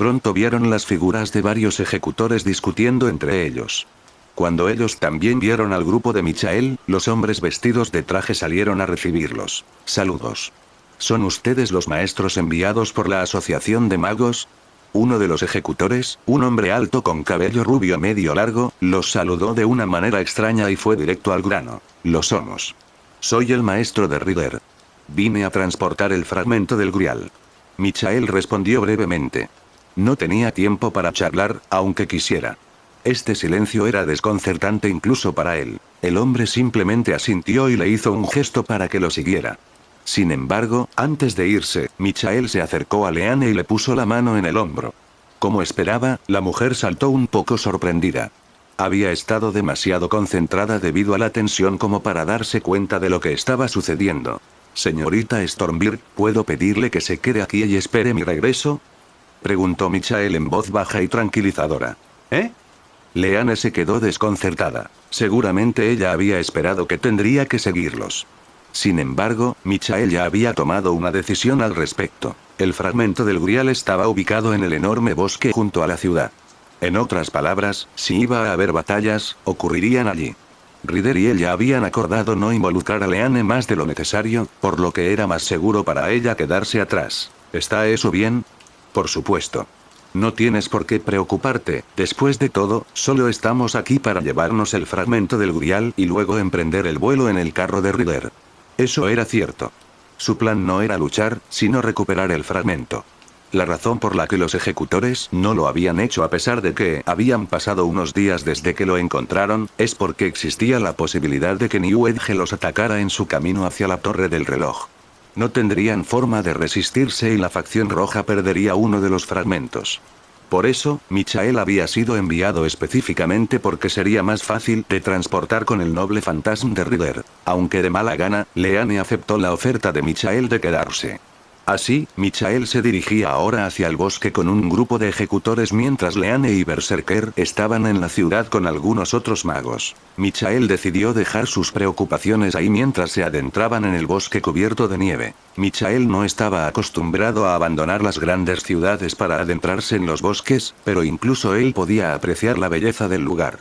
Pronto vieron las figuras de varios ejecutores discutiendo entre ellos. Cuando ellos también vieron al grupo de Michael, los hombres vestidos de traje salieron a recibirlos. Saludos. ¿Son ustedes los maestros enviados por la Asociación de Magos? Uno de los ejecutores, un hombre alto con cabello rubio medio largo, los saludó de una manera extraña y fue directo al grano. Lo somos. Soy el maestro de Ryder. Vine a transportar el fragmento del Grial. Michael respondió brevemente. No tenía tiempo para charlar, aunque quisiera. Este silencio era desconcertante incluso para él. El hombre simplemente asintió y le hizo un gesto para que lo siguiera. Sin embargo, antes de irse, Michael se acercó a Leanne y le puso la mano en el hombro. Como esperaba, la mujer saltó un poco sorprendida. Había estado demasiado concentrada debido a la tensión como para darse cuenta de lo que estaba sucediendo. Señorita Stormbird, ¿puedo pedirle que se quede aquí y espere mi regreso? Preguntó Michael en voz baja y tranquilizadora. ¿Eh? Leanne se quedó desconcertada. Seguramente ella había esperado que tendría que seguirlos. Sin embargo, Michael ya había tomado una decisión al respecto. El fragmento del Grial estaba ubicado en el enorme bosque junto a la ciudad. En otras palabras, si iba a haber batallas, ocurrirían allí. Ryder y ella habían acordado no involucrar a Leanne más de lo necesario, por lo que era más seguro para ella quedarse atrás. ¿Está eso bien? Por supuesto. No tienes por qué preocuparte, después de todo, solo estamos aquí para llevarnos el fragmento del Grial y luego emprender el vuelo en el carro de Ryder. Eso era cierto. Su plan no era luchar, sino recuperar el fragmento. La razón por la que los ejecutores no lo habían hecho a pesar de que habían pasado unos días desde que lo encontraron, es porque existía la posibilidad de que New Edge los atacara en su camino hacia la torre del reloj. No tendrían forma de resistirse y la facción roja perdería uno de los fragmentos. Por eso, Michael había sido enviado específicamente porque sería más fácil de transportar con el noble fantasma de Ryder. Aunque de mala gana, Leanne aceptó la oferta de Michael de quedarse. Así, Michael se dirigía ahora hacia el bosque con un grupo de ejecutores mientras Leanne y Berserker estaban en la ciudad con algunos otros magos. Michael decidió dejar sus preocupaciones ahí mientras se adentraban en el bosque cubierto de nieve. Michael no estaba acostumbrado a abandonar las grandes ciudades para adentrarse en los bosques, pero incluso él podía apreciar la belleza del lugar.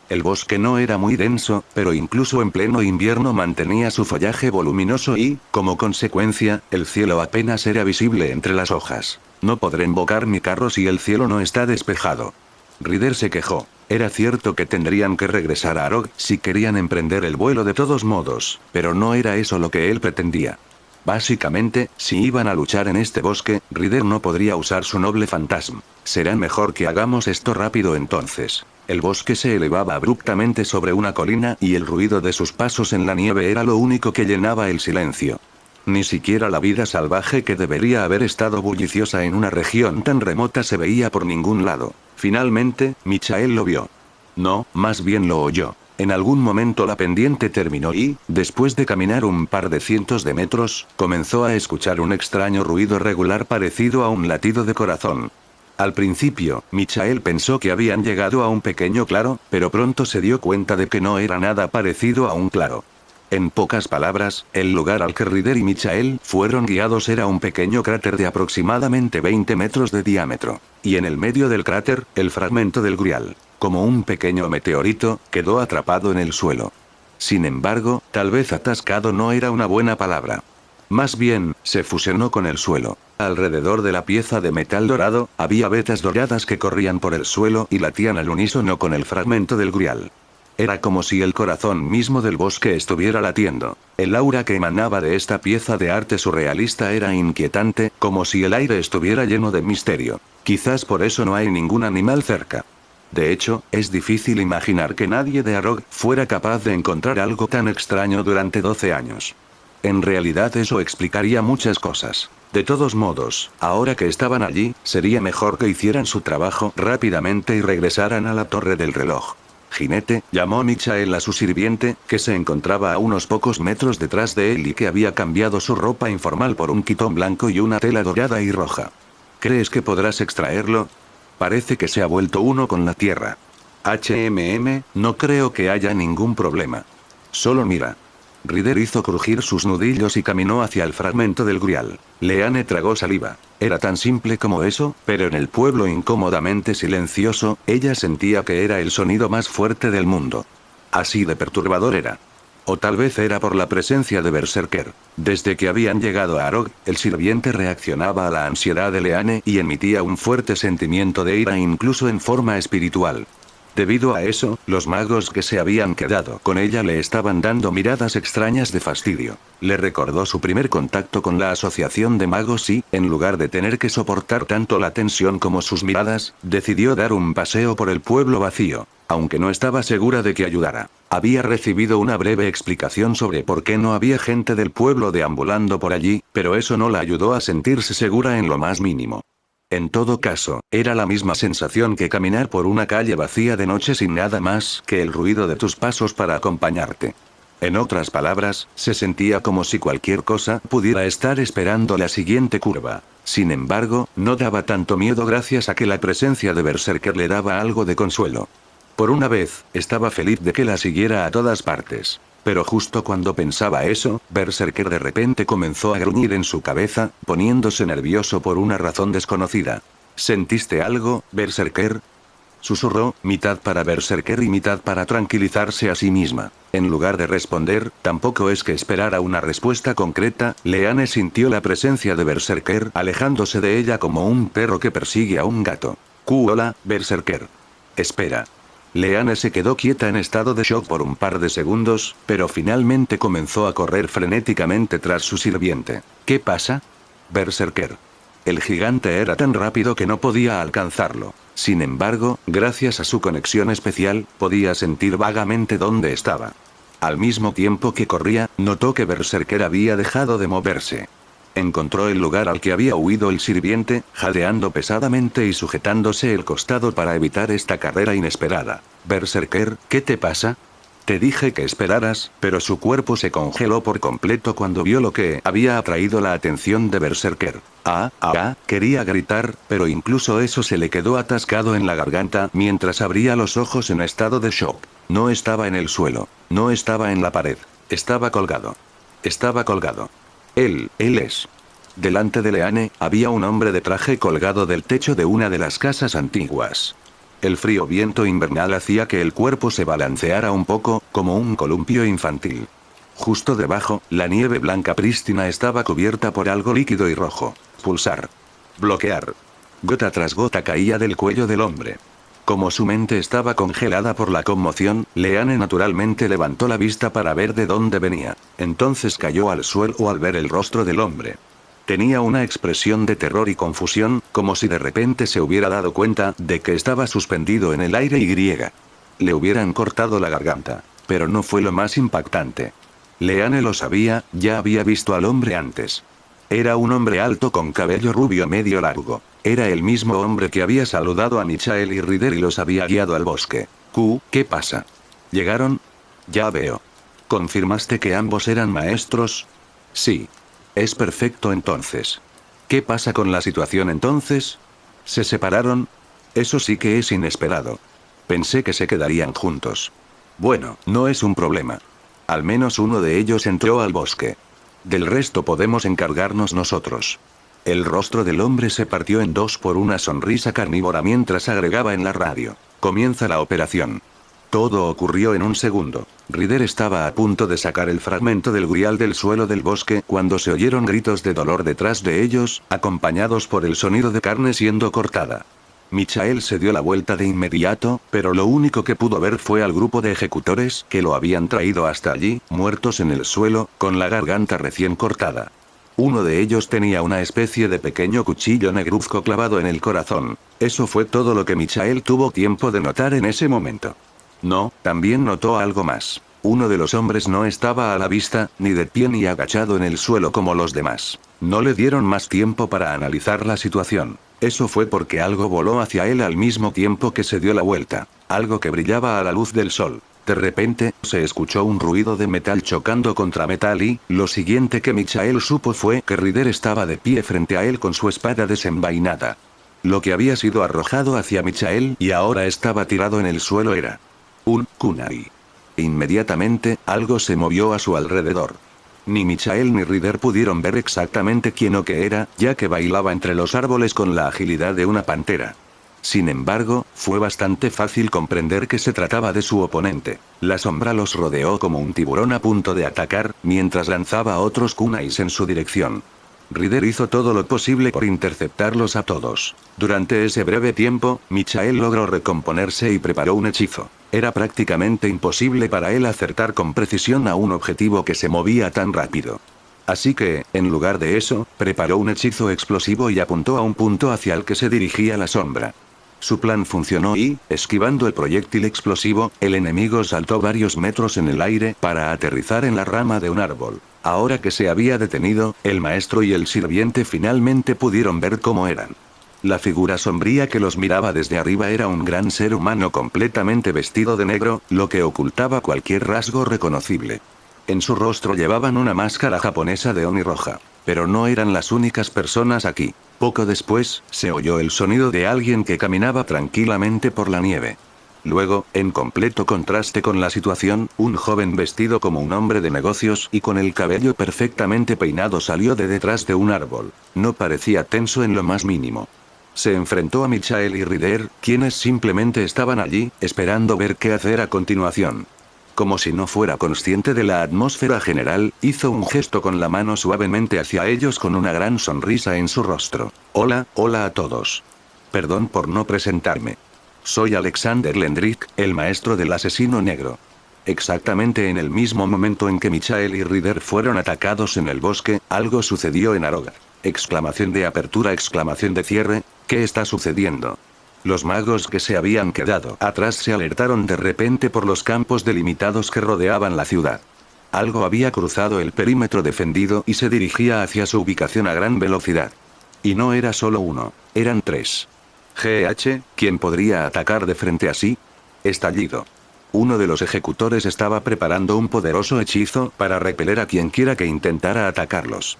El bosque no era muy denso, pero incluso en pleno invierno mantenía su follaje voluminoso y, como consecuencia, el cielo apenas era visible entre las hojas. No podré invocar mi carro si el cielo no está despejado. Ryder se quejó. Era cierto que tendrían que regresar a Arog si querían emprender el vuelo de todos modos, pero no era eso lo que él pretendía. Básicamente, si iban a luchar en este bosque, Ryder no podría usar su noble fantasma. Será mejor que hagamos esto rápido entonces. El bosque se elevaba abruptamente sobre una colina y el ruido de sus pasos en la nieve era lo único que llenaba el silencio. Ni siquiera la vida salvaje que debería haber estado bulliciosa en una región tan remota se veía por ningún lado. Finalmente, Michael lo vio. No, más bien lo oyó. En algún momento la pendiente terminó y, después de caminar un par de cientos de metros, comenzó a escuchar un extraño ruido regular parecido a un latido de corazón. Al principio, Michael pensó que habían llegado a un pequeño claro, pero pronto se dio cuenta de que no era nada parecido a un claro. En pocas palabras, el lugar al que Ryder y Michael fueron guiados era un pequeño cráter de aproximadamente 20 metros de diámetro. Y en el medio del cráter, el fragmento del Grial, como un pequeño meteorito, quedó atrapado en el suelo. Sin embargo, tal vez atascado no era una buena palabra. Más bien, se fusionó con el suelo. Alrededor de la pieza de metal dorado, había vetas doradas que corrían por el suelo y latían al unísono con el fragmento del Grial. Era como si el corazón mismo del bosque estuviera latiendo. El aura que emanaba de esta pieza de arte surrealista era inquietante, como si el aire estuviera lleno de misterio. Quizás por eso no hay ningún animal cerca. De hecho, es difícil imaginar que nadie de Arog fuera capaz de encontrar algo tan extraño durante 12 años. En realidad eso explicaría muchas cosas. De todos modos, ahora que estaban allí, sería mejor que hicieran su trabajo rápidamente y regresaran a la torre del reloj. Jinete, llamó Michael a su sirviente, que se encontraba a unos pocos metros detrás de él y que había cambiado su ropa informal por un quitón blanco y una tela dorada y roja. ¿Crees que podrás extraerlo? Parece que se ha vuelto uno con la tierra. No creo que haya ningún problema. Solo mira. Ryder hizo crujir sus nudillos y caminó hacia el fragmento del Grial. Leanne tragó saliva. Era tan simple como eso, pero en el pueblo incómodamente silencioso, ella sentía que era el sonido más fuerte del mundo. Así de perturbador era. O tal vez era por la presencia de Berserker. Desde que habían llegado a Arog, el sirviente reaccionaba a la ansiedad de Leanne y emitía un fuerte sentimiento de ira incluso en forma espiritual. Debido a eso, los magos que se habían quedado con ella le estaban dando miradas extrañas de fastidio. Le recordó su primer contacto con la asociación de magos y, en lugar de tener que soportar tanto la tensión como sus miradas, decidió dar un paseo por el pueblo vacío. Aunque no estaba segura de que ayudara. Había recibido una breve explicación sobre por qué no había gente del pueblo deambulando por allí, pero eso no la ayudó a sentirse segura en lo más mínimo. En todo caso, era la misma sensación que caminar por una calle vacía de noche sin nada más que el ruido de tus pasos para acompañarte. En otras palabras, se sentía como si cualquier cosa pudiera estar esperando la siguiente curva. Sin embargo, no daba tanto miedo gracias a que la presencia de Berserker le daba algo de consuelo. Por una vez, estaba feliz de que la siguiera a todas partes. Pero justo cuando pensaba eso, Berserker de repente comenzó a gruñir en su cabeza, poniéndose nervioso por una razón desconocida. ¿Sentiste algo, Berserker? Susurró, mitad para Berserker y mitad para tranquilizarse a sí misma. En lugar de responder, tampoco es que esperara una respuesta concreta, Leanne sintió la presencia de Berserker alejándose de ella como un perro que persigue a un gato. Hola, Berserker. Espera. Leanne se quedó quieta en estado de shock por un par de segundos, pero finalmente comenzó a correr frenéticamente tras su sirviente. ¿Qué pasa? Berserker. El gigante era tan rápido que no podía alcanzarlo. Sin embargo, gracias a su conexión especial, podía sentir vagamente dónde estaba. Al mismo tiempo que corría, notó que Berserker había dejado de moverse. Encontró el lugar al que había huido el sirviente, jadeando pesadamente y sujetándose el costado para evitar esta carrera inesperada. Berserker, ¿qué te pasa? Te dije que esperaras, pero su cuerpo se congeló por completo cuando vio lo que había atraído la atención de Berserker. Quería gritar, pero incluso eso se le quedó atascado en la garganta mientras abría los ojos en estado de shock. No estaba en el suelo. No estaba en la pared. Estaba colgado. Estaba colgado. Él es. Delante de Leanne, había un hombre de traje colgado del techo de una de las casas antiguas. El frío viento invernal hacía que el cuerpo se balanceara un poco, como un columpio infantil. Justo debajo, la nieve blanca prístina estaba cubierta por algo líquido y rojo. Pulsar. Bloquear. Gota tras gota caía del cuello del hombre. Como su mente estaba congelada por la conmoción, Leanne naturalmente levantó la vista para ver de dónde venía. Entonces cayó al suelo al ver el rostro del hombre. Tenía una expresión de terror y confusión, como si de repente se hubiera dado cuenta de que estaba suspendido en el aire y le hubieran cortado la garganta. Pero no fue lo más impactante. Leanne lo sabía, ya había visto al hombre antes. Era un hombre alto con cabello rubio medio largo. Era el mismo hombre que había saludado a Michael y Ryder y los había guiado al bosque. ¿Qué pasa? ¿Llegaron? Ya veo. ¿Confirmaste que ambos eran maestros? Sí. Es perfecto entonces. ¿Qué pasa con la situación entonces? ¿Se separaron? Eso sí que es inesperado. Pensé que se quedarían juntos. Bueno, no es un problema. Al menos uno de ellos entró al bosque. Del resto podemos encargarnos nosotros. El rostro del hombre se partió en dos por una sonrisa carnívora mientras agregaba en la radio. Comienza la operación. Todo ocurrió en un segundo. Ryder estaba a punto de sacar el fragmento del Grial del suelo del bosque cuando se oyeron gritos de dolor detrás de ellos, acompañados por el sonido de carne siendo cortada. Michael se dio la vuelta de inmediato, pero lo único que pudo ver fue al grupo de ejecutores que lo habían traído hasta allí, muertos en el suelo, con la garganta recién cortada. Uno de ellos tenía una especie de pequeño cuchillo negruzco clavado en el corazón. Eso fue todo lo que Michael tuvo tiempo de notar en ese momento. No, también notó algo más. Uno de los hombres no estaba a la vista, ni de pie ni agachado en el suelo como los demás. No le dieron más tiempo para analizar la situación. Eso fue porque algo voló hacia él al mismo tiempo que se dio la vuelta. Algo que brillaba a la luz del sol. De repente, se escuchó un ruido de metal chocando contra metal y, lo siguiente que Michael supo fue que Ryder estaba de pie frente a él con su espada desenvainada. Lo que había sido arrojado hacia Michael y ahora estaba tirado en el suelo era un kunai. Inmediatamente, algo se movió a su alrededor. Ni Michael ni Ryder pudieron ver exactamente quién o qué era, ya que bailaba entre los árboles con la agilidad de una pantera. Sin embargo, fue bastante fácil comprender que se trataba de su oponente. La sombra los rodeó como un tiburón a punto de atacar, mientras lanzaba otros kunais en su dirección. Ryder hizo todo lo posible por interceptarlos a todos. Durante ese breve tiempo, Michael logró recomponerse y preparó un hechizo. Era prácticamente imposible para él acertar con precisión a un objetivo que se movía tan rápido. Así que, en lugar de eso, preparó un hechizo explosivo y apuntó a un punto hacia el que se dirigía la sombra. Su plan funcionó y, esquivando el proyectil explosivo, el enemigo saltó varios metros en el aire para aterrizar en la rama de un árbol. Ahora que se había detenido, el maestro y el sirviente finalmente pudieron ver cómo eran. La figura sombría que los miraba desde arriba era un gran ser humano completamente vestido de negro, lo que ocultaba cualquier rasgo reconocible. En su rostro llevaban una máscara japonesa de oni roja. Pero no eran las únicas personas aquí. Poco después, se oyó el sonido de alguien que caminaba tranquilamente por la nieve. Luego, en completo contraste con la situación, un joven vestido como un hombre de negocios y con el cabello perfectamente peinado salió de detrás de un árbol. No parecía tenso en lo más mínimo. Se enfrentó a Michael y Ryder, quienes simplemente estaban allí, esperando ver qué hacer a continuación. Como si no fuera consciente de la atmósfera general, hizo un gesto con la mano suavemente hacia ellos con una gran sonrisa en su rostro. Hola a todos. Perdón por no presentarme. Soy Alexander Lendrick, el maestro del asesino negro. Exactamente en el mismo momento en que Michael y Ryder fueron atacados en el bosque, algo sucedió en Arogar. Exclamación de apertura, exclamación de cierre. ¿Qué está sucediendo? Los magos que se habían quedado atrás se alertaron de repente por los campos delimitados que rodeaban la ciudad. Algo había cruzado el perímetro defendido y se dirigía hacia su ubicación a gran velocidad. Y no era solo uno, eran tres. ¿Quién podría atacar de frente así? Estallido. Uno de los ejecutores estaba preparando un poderoso hechizo para repeler a quienquiera que intentara atacarlos.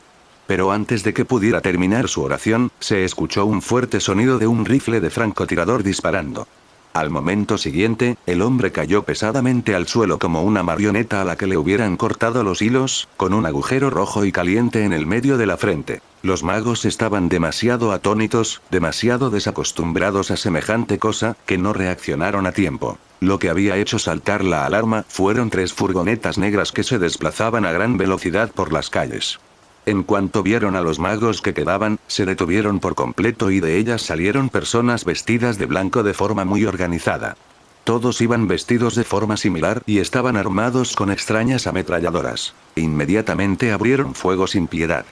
Pero antes de que pudiera terminar su oración, se escuchó un fuerte sonido de un rifle de francotirador disparando. Al momento siguiente, el hombre cayó pesadamente al suelo como una marioneta a la que le hubieran cortado los hilos, con un agujero rojo y caliente en el medio de la frente. Los magos estaban demasiado atónitos, demasiado desacostumbrados a semejante cosa, que no reaccionaron a tiempo. Lo que había hecho saltar la alarma fueron 3 furgonetas negras que se desplazaban a gran velocidad por las calles. En cuanto vieron a los magos que quedaban, se detuvieron por completo y de ellas salieron personas vestidas de blanco de forma muy organizada. Todos iban vestidos de forma similar y estaban armados con extrañas ametralladoras. Inmediatamente abrieron fuego sin piedad.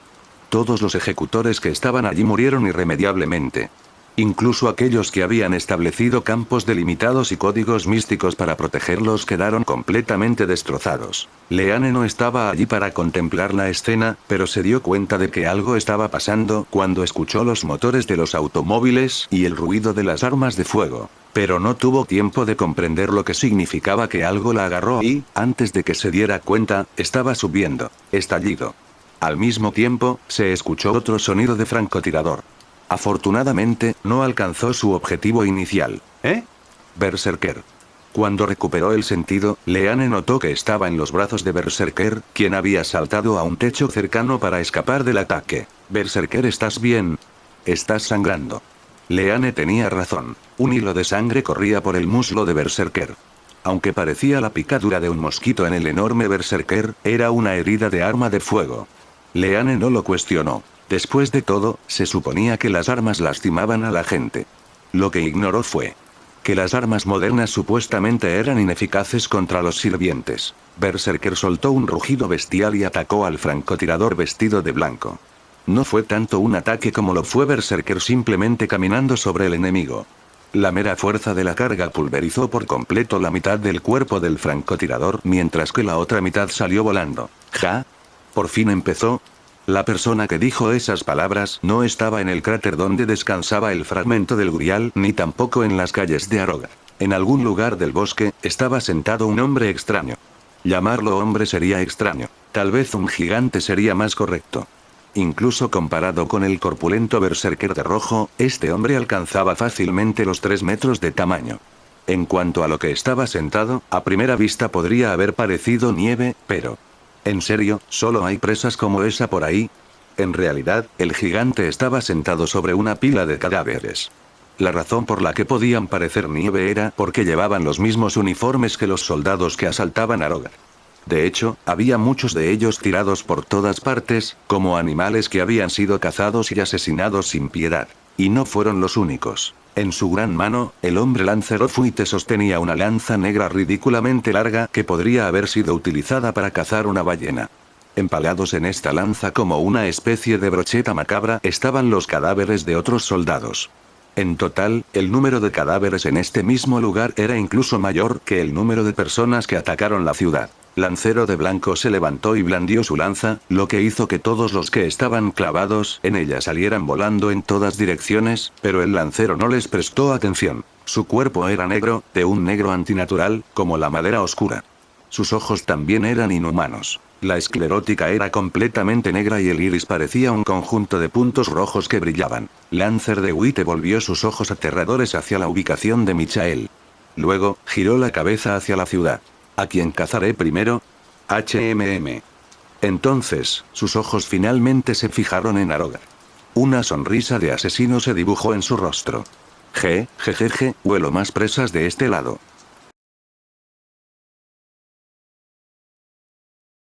Todos los ejecutores que estaban allí murieron irremediablemente. Incluso aquellos que habían establecido campos delimitados y códigos místicos para protegerlos quedaron completamente destrozados. Leane no estaba allí para contemplar la escena, pero se dio cuenta de que algo estaba pasando cuando escuchó los motores de los automóviles y el ruido de las armas de fuego. Pero no tuvo tiempo de comprender lo que significaba que algo la agarró y, antes de que se diera cuenta, estaba subiendo. Estallido. Al mismo tiempo, se escuchó otro sonido de francotirador. Afortunadamente, no alcanzó su objetivo inicial. Berserker. Cuando recuperó el sentido, Leane notó que estaba en los brazos de Berserker, quien había saltado a un techo cercano para escapar del ataque. Berserker, ¿estás bien? Estás sangrando. Leane tenía razón. Un hilo de sangre corría por el muslo de Berserker. Aunque parecía la picadura de un mosquito en el enorme Berserker, era una herida de arma de fuego. Leane no lo cuestionó. Después de todo, se suponía que las armas lastimaban a la gente. Lo que ignoró fue que las armas modernas supuestamente eran ineficaces contra los sirvientes. Berserker soltó un rugido bestial y atacó al francotirador vestido de blanco. No fue tanto un ataque como lo fue Berserker simplemente caminando sobre el enemigo. La mera fuerza de la carga pulverizó por completo la mitad del cuerpo del francotirador, mientras que la otra mitad salió volando. Por fin empezó. La persona que dijo esas palabras no estaba en el cráter donde descansaba el fragmento del Grial, ni tampoco en las calles de Arogar. En algún lugar del bosque, estaba sentado un hombre extraño. Llamarlo hombre sería extraño. Tal vez un gigante sería más correcto. Incluso comparado con el corpulento berserker de rojo, este hombre alcanzaba fácilmente los 3 metros de tamaño. En cuanto a lo que estaba sentado, a primera vista podría haber parecido nieve, pero... ¿En serio, solo hay presas como esa por ahí? En realidad, el gigante estaba sentado sobre una pila de cadáveres. La razón por la que podían parecer nieve era porque llevaban los mismos uniformes que los soldados que asaltaban Arogar. De hecho, había muchos de ellos tirados por todas partes, como animales que habían sido cazados y asesinados sin piedad. Y no fueron los únicos. En su gran mano, el hombre Lancerofuite sostenía una lanza negra ridículamente larga que podría haber sido utilizada para cazar una ballena. Empalados en esta lanza como una especie de brocheta macabra estaban los cadáveres de otros soldados. En total, el número de cadáveres en este mismo lugar era incluso mayor que el número de personas que atacaron la ciudad. Lancero de Blanco se levantó y blandió su lanza, lo que hizo que todos los que estaban clavados en ella salieran volando en todas direcciones, pero el lancero no les prestó atención. Su cuerpo era negro, de un negro antinatural, como la madera oscura. Sus ojos también eran inhumanos. La esclerótica era completamente negra y el iris parecía un conjunto de puntos rojos que brillaban. Lancer de Witte volvió sus ojos aterradores hacia la ubicación de Michael. Luego, giró la cabeza hacia la ciudad. ¿A quién cazaré primero? HMM. Entonces, sus ojos finalmente se fijaron en Arogar. Una sonrisa de asesino se dibujó en su rostro. Jejeje, huelo más presas de este lado.